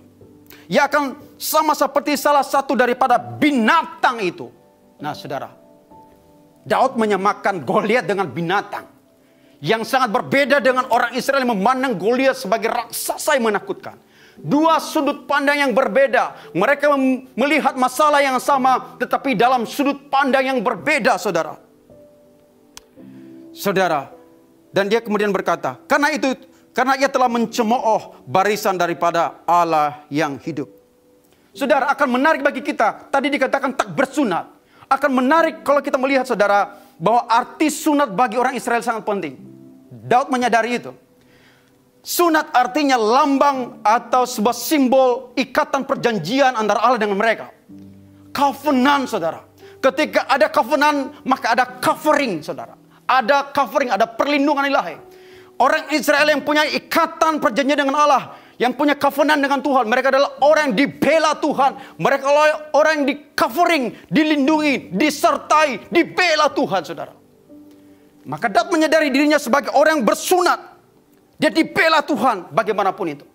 ya akan sama seperti salah satu daripada binatang itu. Nah, saudara, Daud menyamakan Goliat dengan binatang. Yang sangat berbeda dengan orang Israel yang memandang Goliat sebagai raksasa yang menakutkan. Dua sudut pandang yang berbeda. Mereka melihat masalah yang sama, tetapi dalam sudut pandang yang berbeda, saudara. Saudara, dan dia kemudian berkata, karena ia telah mencemooh barisan daripada Allah yang hidup. Saudara, akan menarik bagi kita, tadi dikatakan tak bersunat. Akan menarik kalau kita melihat, saudara, bahwa arti sunat bagi orang Israel sangat penting. Daud menyadari itu. Sunat artinya lambang atau sebuah simbol ikatan perjanjian antara Allah dengan mereka. Covenant, saudara. Ketika ada covenant, maka ada covering, saudara. Ada covering, ada perlindungan ilahi. Orang Israel yang punya ikatan perjanjian dengan Allah, yang punya covenant dengan Tuhan, mereka adalah orang yang dibela Tuhan. Mereka adalah orang yang di covering, dilindungi, disertai, dibela Tuhan, saudara. Maka Daud menyadari dirinya sebagai orang yang bersunat. Dia dibela Tuhan bagaimanapun itu.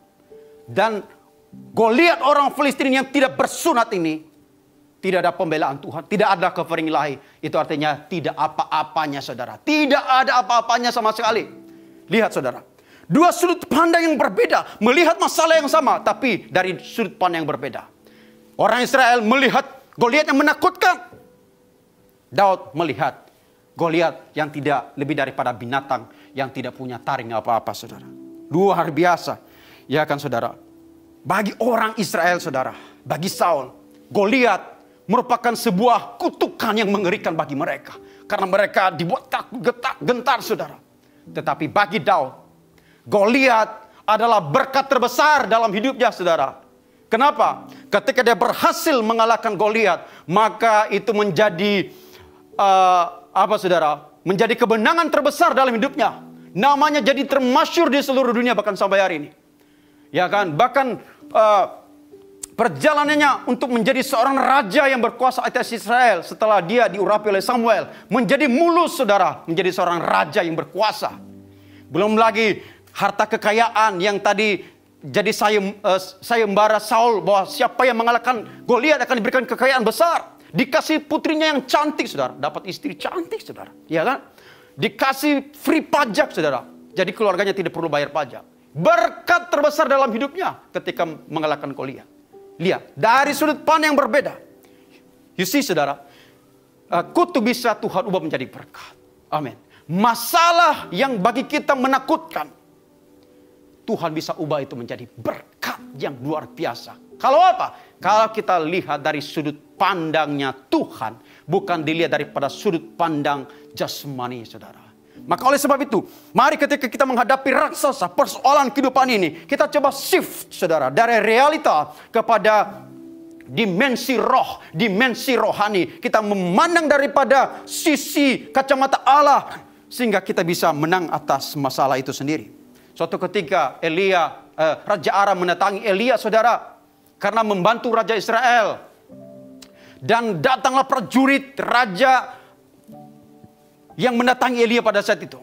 Dan Goliat orang Filistin yang tidak bersunat ini, tidak ada pembelaan Tuhan, tidak ada covering ilahi. Itu artinya tidak apa-apanya, saudara. Tidak ada apa-apanya sama sekali. Lihat, saudara. Dua sudut pandang yang berbeda, melihat masalah yang sama, tapi dari sudut pandang yang berbeda. Orang Israel melihat Goliat yang menakutkan. Daud melihat Goliat yang tidak lebih daripada binatang yang tidak punya taring apa-apa, saudara. Luar biasa. Ya kan, saudara. Bagi orang Israel, saudara, bagi Saul, Goliat merupakan sebuah kutukan yang mengerikan bagi mereka. Karena mereka dibuat takut, gentar, saudara. Tetapi bagi Daud, Goliat adalah berkat terbesar dalam hidupnya, saudara. Kenapa? Ketika dia berhasil mengalahkan Goliat, maka itu menjadi saudara? Menjadi kemenangan terbesar dalam hidupnya. Namanya jadi termasyhur di seluruh dunia bahkan sampai hari ini. Ya kan? Bahkan perjalanannya untuk menjadi seorang raja yang berkuasa atas Israel setelah dia diurapi oleh Samuel menjadi mulus, saudara, menjadi seorang raja yang berkuasa. Belum lagi harta kekayaan yang tadi jadi sayembara Saul bahwa siapa yang mengalahkan Goliat akan diberikan kekayaan besar. Dikasih putrinya yang cantik, saudara, dapat istri cantik, saudara, ya kan? Dikasih free pajak, saudara. Jadi keluarganya tidak perlu bayar pajak. Berkat terbesar dalam hidupnya ketika mengalahkan Goliat. Lihat, dari sudut pandang yang berbeda. You see, saudara, kutu bisa Tuhan ubah menjadi berkat. Amin. Masalah yang bagi kita menakutkan, Tuhan bisa ubah itu menjadi berkat yang luar biasa. Kalau apa? Kalau kita lihat dari sudut pandangnya Tuhan, bukan dilihat daripada sudut pandang jasmani, saudara. Maka oleh sebab itu, mari ketika kita menghadapi raksasa, persoalan kehidupan ini, kita coba shift, saudara, dari realita kepada dimensi roh, dimensi rohani. Kita memandang daripada sisi kacamata Allah, sehingga kita bisa menang atas masalah itu sendiri. Suatu ketika Raja Aram mendatangi Elia, saudara, karena membantu Raja Israel. Dan datanglah prajurit raja yang mendatangi Elia pada saat itu.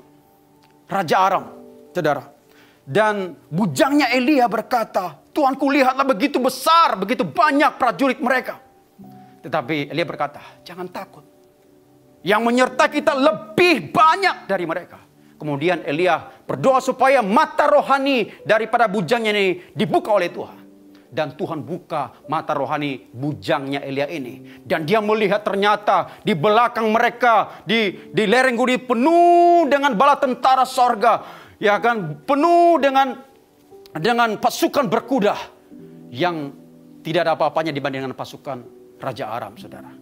Raja Aram, saudara. Dan bujangnya Elia berkata, Tuanku, lihatlah begitu besar, begitu banyak prajurit mereka. Tetapi Elia berkata, jangan takut. Yang menyertai kita lebih banyak dari mereka. Kemudian Elia berdoa supaya mata rohani daripada bujangnya ini dibuka oleh Tuhan. Dan Tuhan buka mata rohani bujangnya Elia ini. Dan dia melihat ternyata di belakang mereka, di lereng gudi penuh dengan bala tentara sorga. Ya kan, penuh dengan pasukan berkuda. Yang tidak ada apa-apanya dibandingkan pasukan Raja Aram, saudara.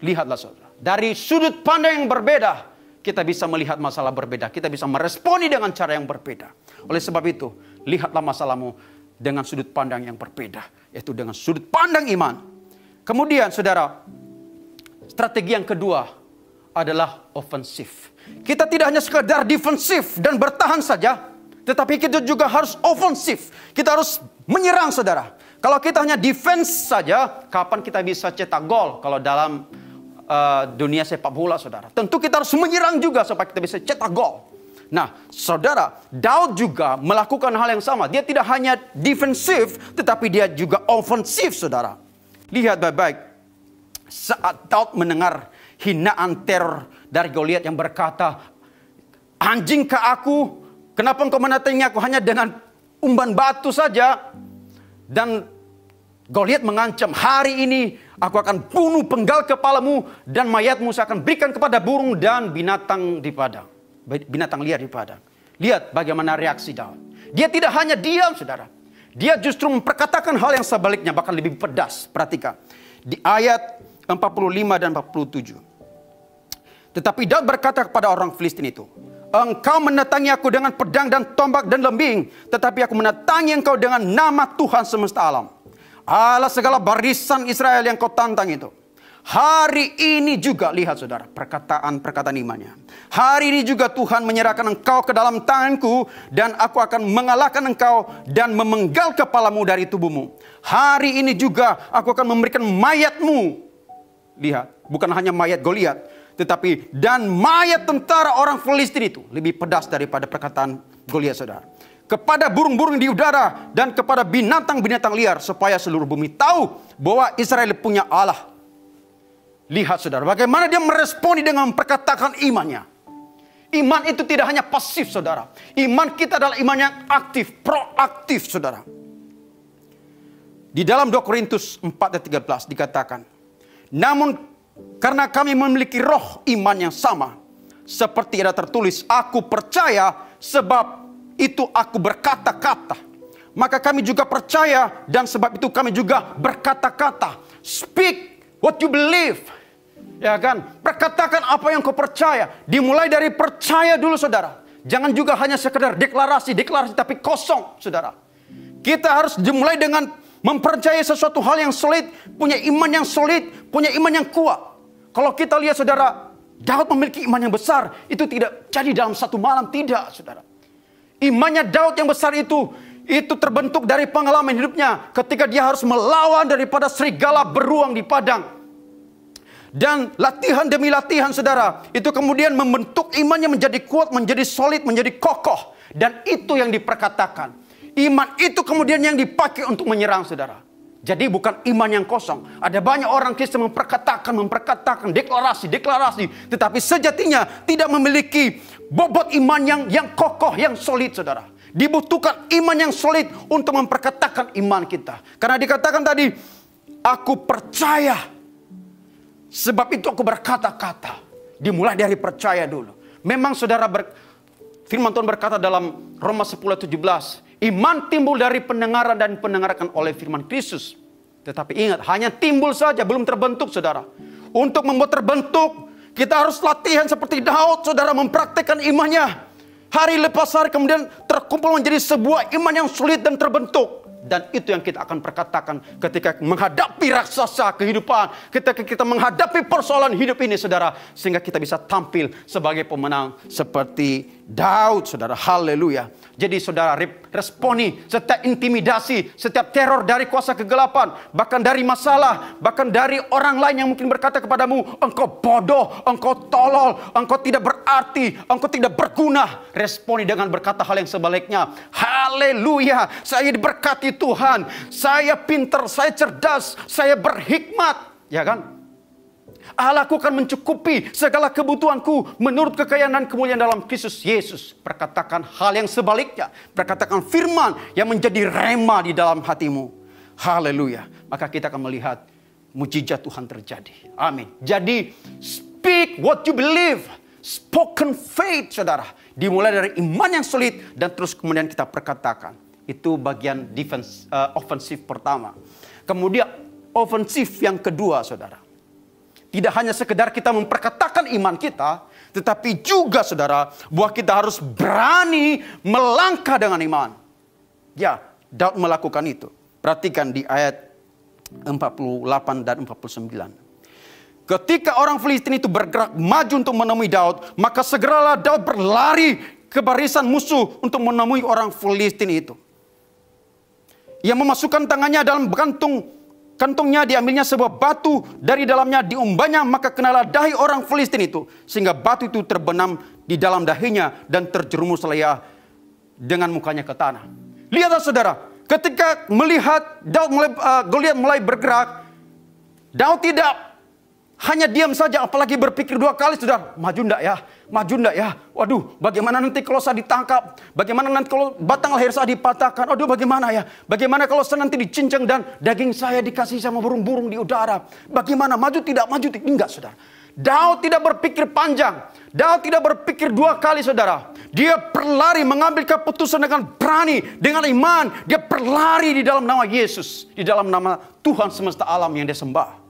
Lihatlah, saudara. Dari sudut pandang yang berbeda, kita bisa melihat masalah berbeda. Kita bisa meresponi dengan cara yang berbeda. Oleh sebab itu, lihatlah masalahmu dengan sudut pandang yang berbeda, yaitu dengan sudut pandang iman. Kemudian, saudara, strategi yang kedua adalah ofensif. Kita tidak hanya sekadar defensif dan bertahan saja, tetapi kita juga harus ofensif. Kita harus menyerang, saudara. Kalau kita hanya defense saja, kapan kita bisa cetak gol? Kalau dalam dunia sepak bola, saudara, tentu kita harus menyerang juga supaya kita bisa cetak gol. Nah, saudara, Daud juga melakukan hal yang sama. Dia tidak hanya defensif, tetapi dia juga ofensif, saudara. Lihat baik-baik. Saat Daud mendengar hinaan teror dari Goliat yang berkata, anjingkah aku? Kenapa engkau mendatangi aku hanya dengan umban batu saja? Dan Goliat mengancam, hari ini aku akan bunuh penggal kepalamu dan mayatmu saya akan berikan kepada burung dan binatang di padang. Binatang liar di padang. Lihat bagaimana reaksi Daud. Dia tidak hanya diam, saudara. Dia justru memperkatakan hal yang sebaliknya, bahkan lebih pedas. Perhatikan. Di ayat 45 dan 47. Tetapi Daud berkata kepada orang Filistin itu, engkau mendatangi aku dengan pedang dan tombak dan lembing, tetapi aku mendatangi engkau dengan nama Tuhan semesta alam, Allah segala barisan Israel yang kau tantang itu. Hari ini juga, lihat saudara, perkataan imannya. Hari ini juga Tuhan menyerahkan engkau ke dalam tanganku, dan aku akan mengalahkan engkau dan memenggal kepalamu dari tubuhmu. Hari ini juga aku akan memberikan mayatmu. Lihat, bukan hanya mayat Goliat, tetapi dan mayat tentara orang Filistin itu. Lebih pedas daripada perkataan Goliat, saudara. Kepada burung-burung di udara dan kepada binatang-binatang liar, supaya seluruh bumi tahu bahwa Israel punya Allah. Lihat saudara, bagaimana dia meresponi dengan perkataan imannya. Iman itu tidak hanya pasif, saudara. Iman kita adalah iman yang aktif, proaktif, saudara. Di dalam 2 Korintus 4 ayat 13 dikatakan, namun karena kami memiliki roh iman yang sama, seperti ada tertulis, aku percaya sebab itu aku berkata-kata. Maka kami juga percaya dan sebab itu kami juga berkata-kata. Speak what you believe. Ya kan? Perkatakan apa yang kau percaya. Dimulai dari percaya dulu, saudara. Jangan juga hanya sekedar deklarasi tapi kosong, saudara. Kita harus dimulai dengan mempercayai sesuatu hal yang solid, punya iman yang solid, punya iman yang kuat. Kalau kita lihat, saudara, Daud memiliki iman yang besar. Itu tidak jadi dalam satu malam, tidak, saudara. Imannya Daud yang besar itu terbentuk dari pengalaman hidupnya ketika dia harus melawan daripada serigala beruang di padang. Dan latihan demi latihan, saudara, itu kemudian membentuk imannya menjadi kuat, menjadi solid, menjadi kokoh. Dan itu yang diperkatakan. Iman itu kemudian yang dipakai untuk menyerang, saudara. Jadi bukan iman yang kosong. Ada banyak orang Kristen memperkatakan, deklarasi. Tetapi sejatinya tidak memiliki bobot iman yang kokoh, yang solid, saudara. Dibutuhkan iman yang solid untuk memperkatakan iman kita. Karena dikatakan tadi, aku percaya. Sebab itu aku berkata-kata. Dimulai dari percaya dulu. Memang saudara, firman Tuhan berkata dalam Roma 10:17. Iman timbul dari pendengaran dan pendengarkan oleh firman Kristus. Tetapi ingat, hanya timbul saja, belum terbentuk, saudara. Untuk membuat terbentuk, kita harus latihan seperti Daud, saudara, mempraktekkan imannya. Hari lepas hari kemudian terkumpul menjadi sebuah iman yang sulit dan terbentuk. Dan itu yang kita akan perkatakan ketika menghadapi raksasa kehidupan. Ketika kita menghadapi persoalan hidup ini, saudara. Sehingga kita bisa tampil sebagai pemenang seperti Daud, saudara. Haleluya. Jadi saudara, responi setiap intimidasi, setiap teror dari kuasa kegelapan, bahkan dari masalah, bahkan dari orang lain yang mungkin berkata kepadamu, engkau bodoh, engkau tolol, engkau tidak berarti, engkau tidak berguna. Responi dengan berkata hal yang sebaliknya. Haleluya, saya diberkati Tuhan, saya pintar, saya cerdas, saya berhikmat. Ya kan? Allahku akan mencukupi segala kebutuhanku menurut kekayaan dan kemuliaan dalam Kristus Yesus. Perkatakan hal yang sebaliknya. Perkatakan firman yang menjadi rema di dalam hatimu. Haleluya. Maka kita akan melihat mujizat Tuhan terjadi. Amin. Jadi speak what you believe. Spoken faith, saudara. Dimulai dari iman yang solid dan terus kemudian kita perkatakan. Itu bagian defense, ofensif pertama. Kemudian ofensif yang kedua, saudara. Tidak hanya sekedar kita memperkatakan iman kita, tetapi juga, saudara, bahwa kita harus berani melangkah dengan iman. Ya, Daud melakukan itu. Perhatikan di ayat 48 dan 49. Ketika orang Filistin itu bergerak maju untuk menemui Daud, maka segeralah Daud berlari ke barisan musuh untuk menemui orang Filistin itu. Ia memasukkan tangannya dalam kantungnya, diambilnya sebuah batu dari dalamnya, diumbanya, maka kenalah dahi orang Filistin itu, sehingga batu itu terbenam di dalam dahinya dan terjerumuslah dengan mukanya ke tanah. Lihatlah, saudara, ketika melihat Goliat mulai bergerak, Daud tidak hanya diam saja, apalagi berpikir dua kali, saudara. Maju ndak ya? Waduh, bagaimana nanti kalau saya ditangkap? Bagaimana nanti kalau batang leher saya dipatahkan? Aduh, bagaimana ya? Bagaimana kalau saya nanti dicincang dan daging saya dikasih sama burung-burung di udara? Bagaimana? Maju tidak? Enggak, saudara. Daud tidak berpikir panjang. Daud tidak berpikir dua kali, saudara. Dia berlari mengambil keputusan dengan berani, dengan iman. Dia berlari di dalam nama Yesus, di dalam nama Tuhan semesta alam yang dia sembah.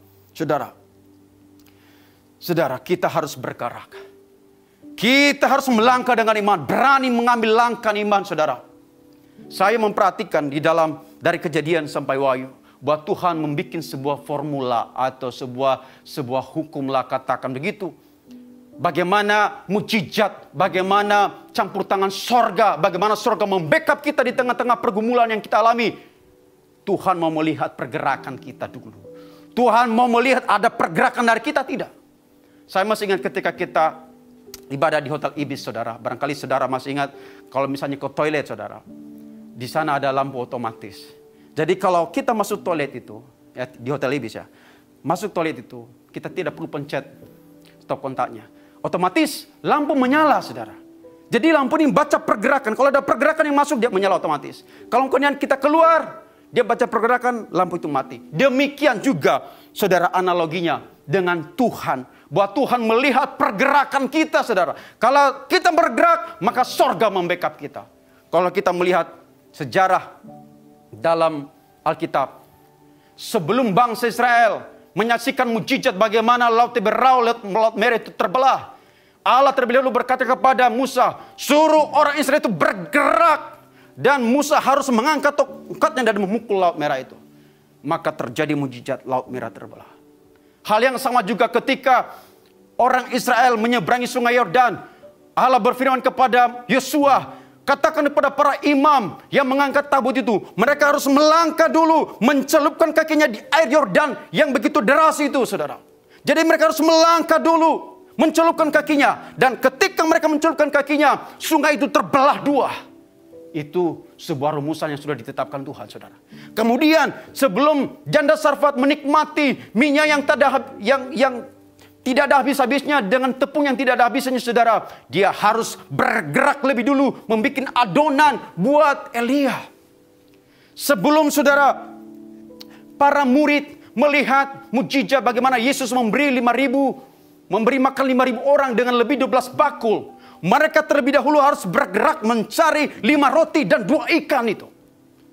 Saudara, kita harus bergerak. Kita harus melangkah dengan iman, berani mengambil langkah iman, saudara. Saya memperhatikan dari Kejadian sampai Wahyu, bahwa Tuhan membuat sebuah formula atau sebuah hukum lah, katakan begitu. Bagaimana mujizat, bagaimana campur tangan sorga, bagaimana sorga membackup kita di tengah-tengah pergumulan yang kita alami. Tuhan mau melihat pergerakan kita dulu. Tuhan mau melihat ada pergerakan dari kita, tidak. Saya masih ingat ketika kita ibadah di Hotel Ibis, saudara. Barangkali saudara masih ingat kalau misalnya ke toilet, saudara. Di sana ada lampu otomatis. Jadi kalau kita masuk toilet itu, ya, di Hotel Ibis ya. Masuk toilet itu, kita tidak perlu pencet stop kontaknya. Otomatis lampu menyala, saudara. Jadi lampu ini baca pergerakan. Kalau ada pergerakan yang masuk, dia menyala otomatis. Kalau kemudian kita keluar, dia baca pergerakan, lampu itu mati. Demikian juga, saudara, analoginya dengan Tuhan. Bahwa Tuhan melihat pergerakan kita, saudara. Kalau kita bergerak, maka sorga membackup kita. Kalau kita melihat sejarah dalam Alkitab, sebelum bangsa Israel menyaksikan mujizat bagaimana laut Teberau, laut merah itu terbelah. Allah terlebih dahulu berkata kepada Musa, suruh orang Israel itu bergerak. Dan Musa harus mengangkat tongkatnya dan memukul laut merah itu. Maka terjadi mujizat, laut merah terbelah. Hal yang sama juga ketika orang Israel menyeberangi sungai Yordan. Allah berfirman kepada Yosua, katakan kepada para imam yang mengangkat tabut itu, mereka harus melangkah dulu, mencelupkan kakinya di air Yordan yang begitu deras itu, saudara. Jadi mereka harus melangkah dulu, mencelupkan kakinya. Dan ketika mereka mencelupkan kakinya, sungai itu terbelah dua. Itu sebuah rumusan yang sudah ditetapkan Tuhan, saudara. Kemudian sebelum janda Sarfat menikmati minyak yang tidak ada habis-habisnya dengan tepung yang tidak ada habisnya, saudara, dia harus bergerak lebih dulu membuat adonan buat Elia. Sebelum, saudara, para murid melihat mujizat bagaimana Yesus memberi makan 5.000 orang dengan lebih 12 bakul. Mereka terlebih dahulu harus bergerak mencari 5 roti dan 2 ikan itu.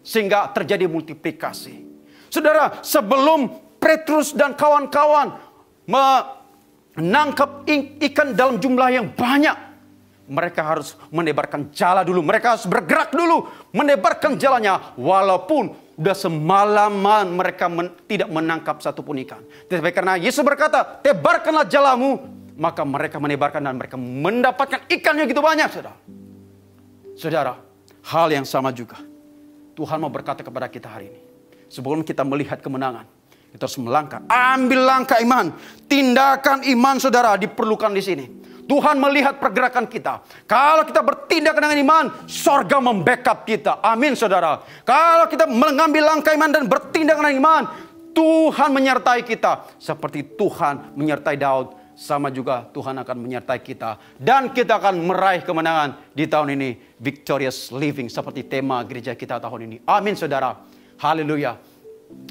Sehingga terjadi multiplikasi. Saudara, sebelum Petrus dan kawan-kawan menangkap ikan dalam jumlah yang banyak, mereka harus menebarkan jala dulu. Mereka harus bergerak dulu, menebarkan jalanya. Walaupun udah semalaman mereka tidak menangkap satupun ikan. Tetapi karena Yesus berkata, tebarkanlah jalamu, maka mereka menebarkan dan mereka mendapatkan ikan yang begitu banyak, saudara. Saudara, hal yang sama juga Tuhan mau berkata kepada kita hari ini. Sebelum kita melihat kemenangan, kita harus melangkah. Ambil langkah iman. Tindakan iman, saudara, diperlukan di sini. Tuhan melihat pergerakan kita. Kalau kita bertindak dengan iman, sorga membackup kita. Amin, saudara. Kalau kita mengambil langkah iman dan bertindak dengan iman, Tuhan menyertai kita. Seperti Tuhan menyertai Daud, sama juga Tuhan akan menyertai kita. Dan kita akan meraih kemenangan di tahun ini. Victorious living, seperti tema gereja kita tahun ini. Amin, saudara. Haleluya.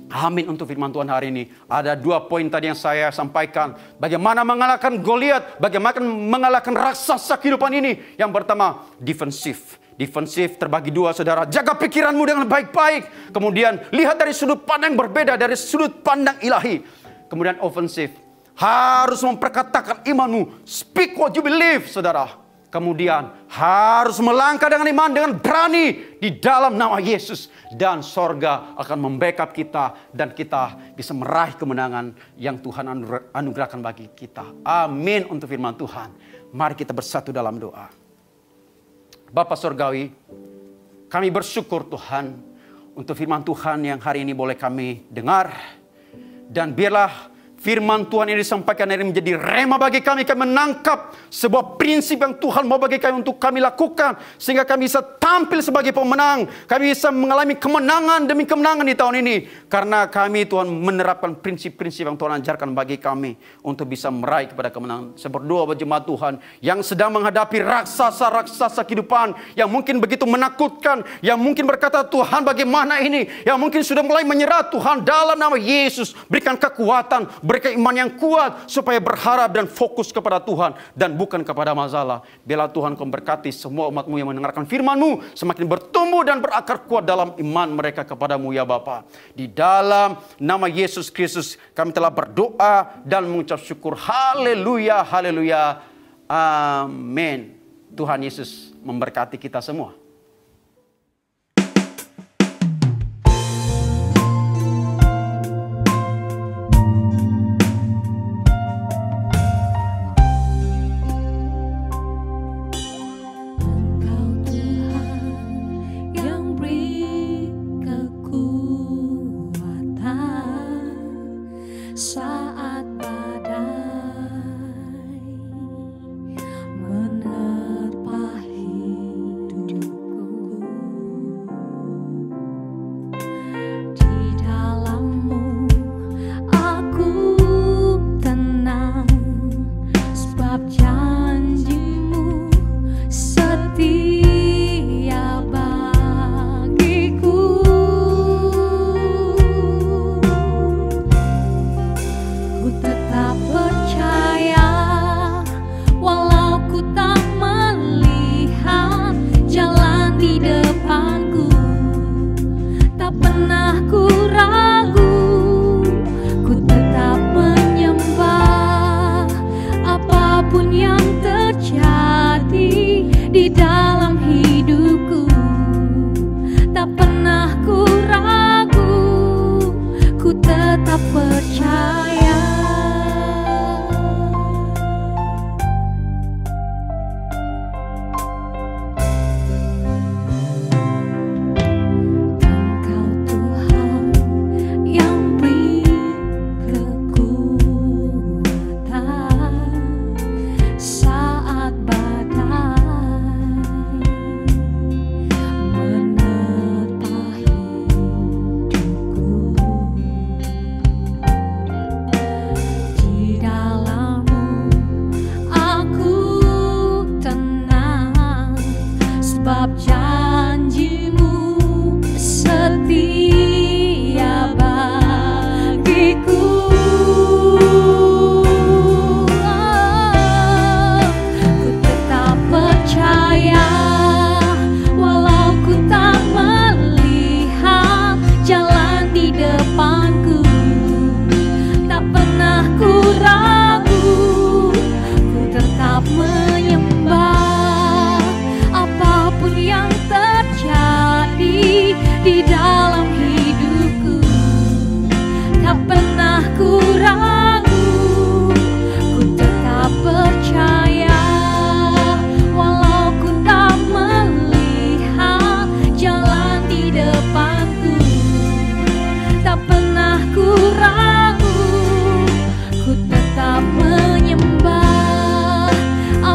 Amin untuk firman Tuhan hari ini. Ada 2 poin tadi yang saya sampaikan. Bagaimana mengalahkan Goliat, bagaimana mengalahkan raksasa kehidupan ini. Yang pertama, defensif. Defensif terbagi 2, saudara. Jaga pikiranmu dengan baik-baik. Kemudian lihat dari sudut pandang yang berbeda, dari sudut pandang ilahi. Kemudian ofensif. Harus memperkatakan imanmu. Speak what you believe, saudara. Kemudian harus melangkah dengan iman, dengan berani di dalam nama Yesus. Dan sorga akan membackup kita. Dan kita bisa meraih kemenangan yang Tuhan anugerahkan bagi kita. Amin untuk firman Tuhan. Mari kita bersatu dalam doa. Bapa Sorgawi, kami bersyukur Tuhan untuk firman Tuhan yang hari ini boleh kami dengar. Dan biarlah firman Tuhan yang disampaikan hari ini menjadi rema bagi kami. Kami menangkap sebuah prinsip yang Tuhan mau bagi kami untuk kami lakukan. Sehingga kami bisa tampil sebagai pemenang. Kami bisa mengalami kemenangan demi kemenangan di tahun ini. Karena kami, Tuhan, menerapkan prinsip-prinsip yang Tuhan ajarkan bagi kami. Untuk bisa meraih kepada kemenangan. Saya berdoa bagi jemaat Tuhan yang sedang menghadapi raksasa-raksasa kehidupan. Yang mungkin begitu menakutkan. Yang mungkin berkata, Tuhan bagaimana ini? Yang mungkin sudah mulai menyerah. Tuhan, dalam nama Yesus berikan kekuatan, berikan iman yang kuat supaya berharap dan fokus kepada Tuhan dan bukan kepada masalah. Biarlah Tuhan kau berkati semua umat-Mu yang mendengarkan firman-Mu semakin bertumbuh dan berakar kuat dalam iman mereka kepadamu ya Bapa. Di dalam nama Yesus Kristus kami telah berdoa dan mengucap syukur. Haleluya, haleluya. Amin. Tuhan Yesus memberkati kita semua. Tak pernah ku ragu, ku tetap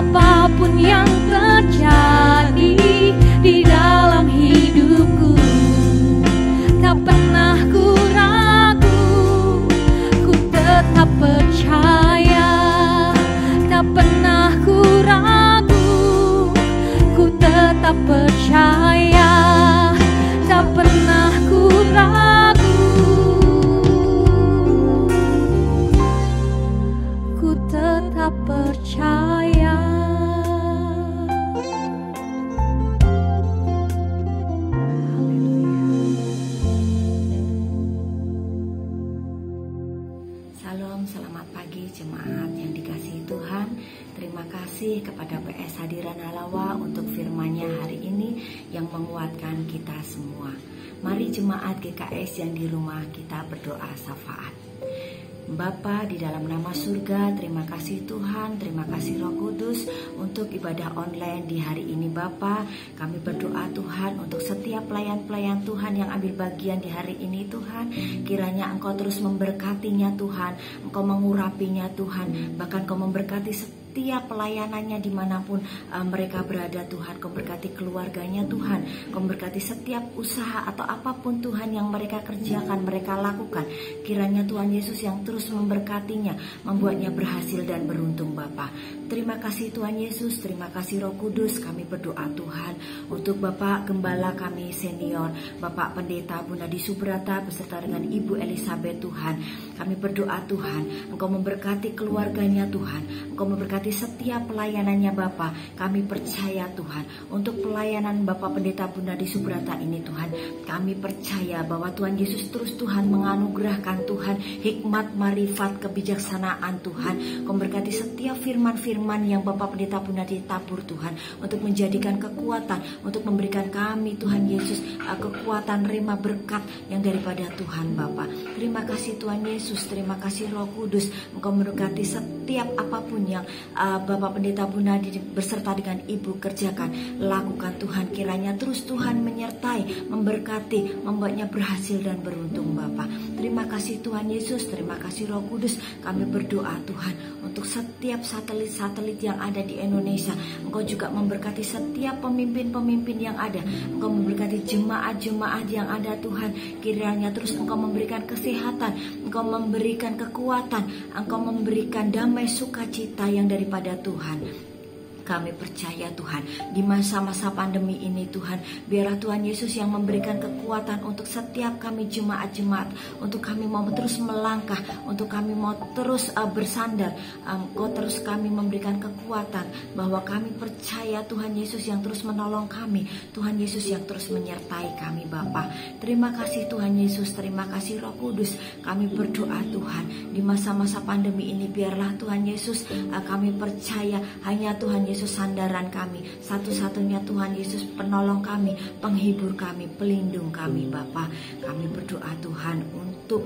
apapun yang terjadi di dalam hidupku, tak pernah ku ragu, ku tetap percaya. Tak pernah ku ragu, ku tetap percaya. Tak pernah ku ragu, ku tetap percaya. Salam, selamat pagi jemaat yang dikasihi Tuhan. Terima kasih kepada PS Hadiran Halawa untuk firman-Nya hari ini yang menguatkan kita semua. Mari jemaat GKS yang di rumah kita berdoa syafaat. Bapa di dalam nama surga, terima kasih Tuhan, terima kasih Roh Kudus untuk ibadah online di hari ini Bapa. Kami berdoa Tuhan untuk setiap pelayan-pelayan Tuhan yang ambil bagian di hari ini Tuhan. Kiranya Engkau terus memberkatinya Tuhan, Engkau mengurapinya Tuhan, bahkan Engkau memberkati setiap pelayanannya dimanapun mereka berada Tuhan. Kau berkati keluarganya Tuhan, Kau berkati setiap usaha atau apapun Tuhan yang mereka kerjakan, mereka lakukan. Kiranya Tuhan Yesus yang terus memberkatinya, membuatnya berhasil dan beruntung Bapa. Terima kasih Tuhan Yesus, terima kasih Roh Kudus. Kami berdoa Tuhan untuk Bapak Gembala kami senior, Bapak Pendeta Bunadi Subrata beserta dengan Ibu Elizabeth Tuhan. Kami berdoa Tuhan, Engkau memberkati keluarganya Tuhan, Engkau memberkati setiap pelayanannya Bapa. Kami percaya Tuhan untuk pelayanan Bapak Pendeta Bunadi Subrata ini Tuhan. Kami percaya bahwa Tuhan Yesus terus Tuhan menganugerahkan Tuhan hikmat, marifat, kebijaksanaan Tuhan. Kau memberkati setiap firman-firman yang Bapak Pendeta Bunadi tabur Tuhan untuk menjadikan kekuatan, untuk memberikan kami Tuhan Yesus kekuatan rema berkat yang daripada Tuhan Bapa. Terima kasih Tuhan Yesus, terima kasih Roh Kudus. Engkau memberkati setiap apapun yang Bapak Pendeta Bunadi beserta dengan Ibu kerjakan, lakukan Tuhan. Kiranya terus Tuhan menyertai, memberkati, membuatnya berhasil dan beruntung Bapa. Terima kasih Tuhan Yesus, terima kasih Roh Kudus. Kami berdoa Tuhan untuk setiap satelit-satelit yang ada di Indonesia. Engkau juga memberkati setiap pemimpin-pemimpin yang ada. Engkau memberkati jemaat-jemaat yang ada Tuhan. Kiranya terus Engkau memberikan kesehatan, Engkau memberikan kekuatan, Engkau memberikan damai sukacita yang daripada Tuhan. Kami percaya Tuhan di masa-masa pandemi ini Tuhan, biarlah Tuhan Yesus yang memberikan kekuatan untuk setiap kami jemaat-jemaat, untuk kami mau terus melangkah, untuk kami mau terus bersandar. Engkau terus kami memberikan kekuatan bahwa kami percaya Tuhan Yesus yang terus menolong kami, Tuhan Yesus yang terus menyertai kami Bapa. Terima kasih Tuhan Yesus, terima kasih Roh Kudus. Kami berdoa Tuhan di masa-masa pandemi ini, biarlah Tuhan Yesus kami percaya hanya Tuhan Yesus sandaran kami, satu-satunya Tuhan Yesus penolong kami, penghibur kami, pelindung kami Bapa. Kami berdoa Tuhan untuk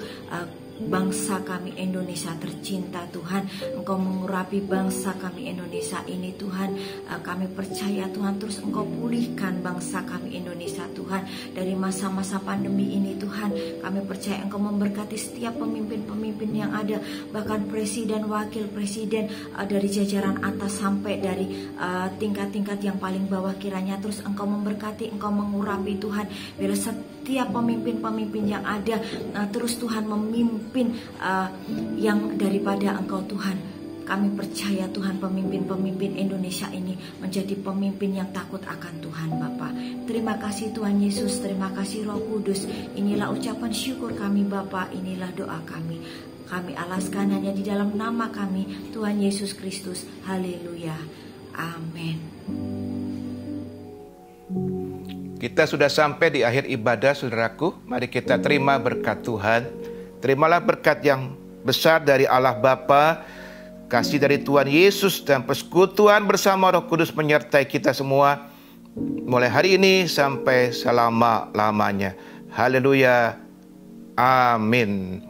bangsa kami Indonesia tercinta Tuhan. Engkau mengurapi bangsa kami Indonesia ini Tuhan. Kami percaya Tuhan terus Engkau pulihkan bangsa kami Indonesia Tuhan dari masa-masa pandemi ini Tuhan. Kami percaya Engkau memberkati setiap pemimpin-pemimpin yang ada, bahkan presiden, wakil presiden, dari jajaran atas sampai dari tingkat-tingkat yang paling bawah. Kiranya terus Engkau memberkati, Engkau mengurapi Tuhan. Biar setiap pemimpin-pemimpin yang ada terus Tuhan memimpin yang daripada Engkau Tuhan. Kami percaya Tuhan pemimpin-pemimpin Indonesia ini menjadi pemimpin yang takut akan Tuhan Bapa. Terima kasih Tuhan Yesus, terima kasih Roh Kudus. Inilah ucapan syukur kami Bapa, inilah doa kami. Kami alaskan hanya di dalam nama kami, Tuhan Yesus Kristus. Haleluya. Amin. Kita sudah sampai di akhir ibadah saudaraku. Mari kita terima berkat Tuhan. Terimalah berkat yang besar dari Allah Bapa, kasih dari Tuhan Yesus, dan persekutuan bersama Roh Kudus menyertai kita semua mulai hari ini sampai selama-lamanya. Haleluya. Amin.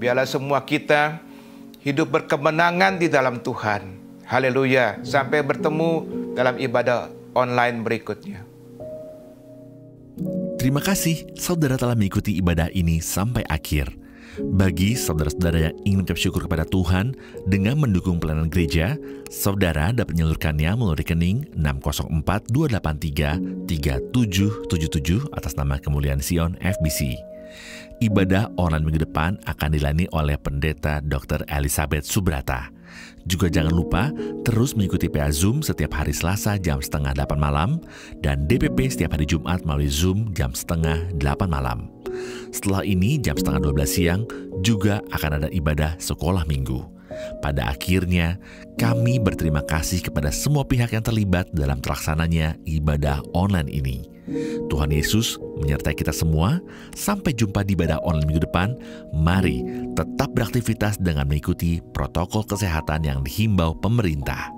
Biarlah semua kita hidup berkemenangan di dalam Tuhan. Haleluya. Sampai bertemu dalam ibadah online berikutnya. Terima kasih saudara telah mengikuti ibadah ini sampai akhir. Bagi saudara-saudara yang ingin mengucap syukur kepada Tuhan dengan mendukung pelayanan gereja, saudara dapat menyalurkannya melalui rekening 604-283-3777 atas nama Kemuliaan Sion FBC. Ibadah online minggu depan akan dilayani oleh Pendeta Dr. Elizabeth Subrata. Juga jangan lupa terus mengikuti PA Zoom setiap hari Selasa jam 7:30 malam dan DPP setiap hari Jumat melalui Zoom jam 7:30 malam. Setelah ini jam 11:30 siang juga akan ada ibadah sekolah minggu. Pada akhirnya, kami berterima kasih kepada semua pihak yang terlibat dalam terlaksananya ibadah online ini. Tuhan Yesus menyertai kita semua. Sampai jumpa di ibadah online minggu depan. Mari tetap beraktivitas dengan mengikuti protokol kesehatan yang dihimbau pemerintah.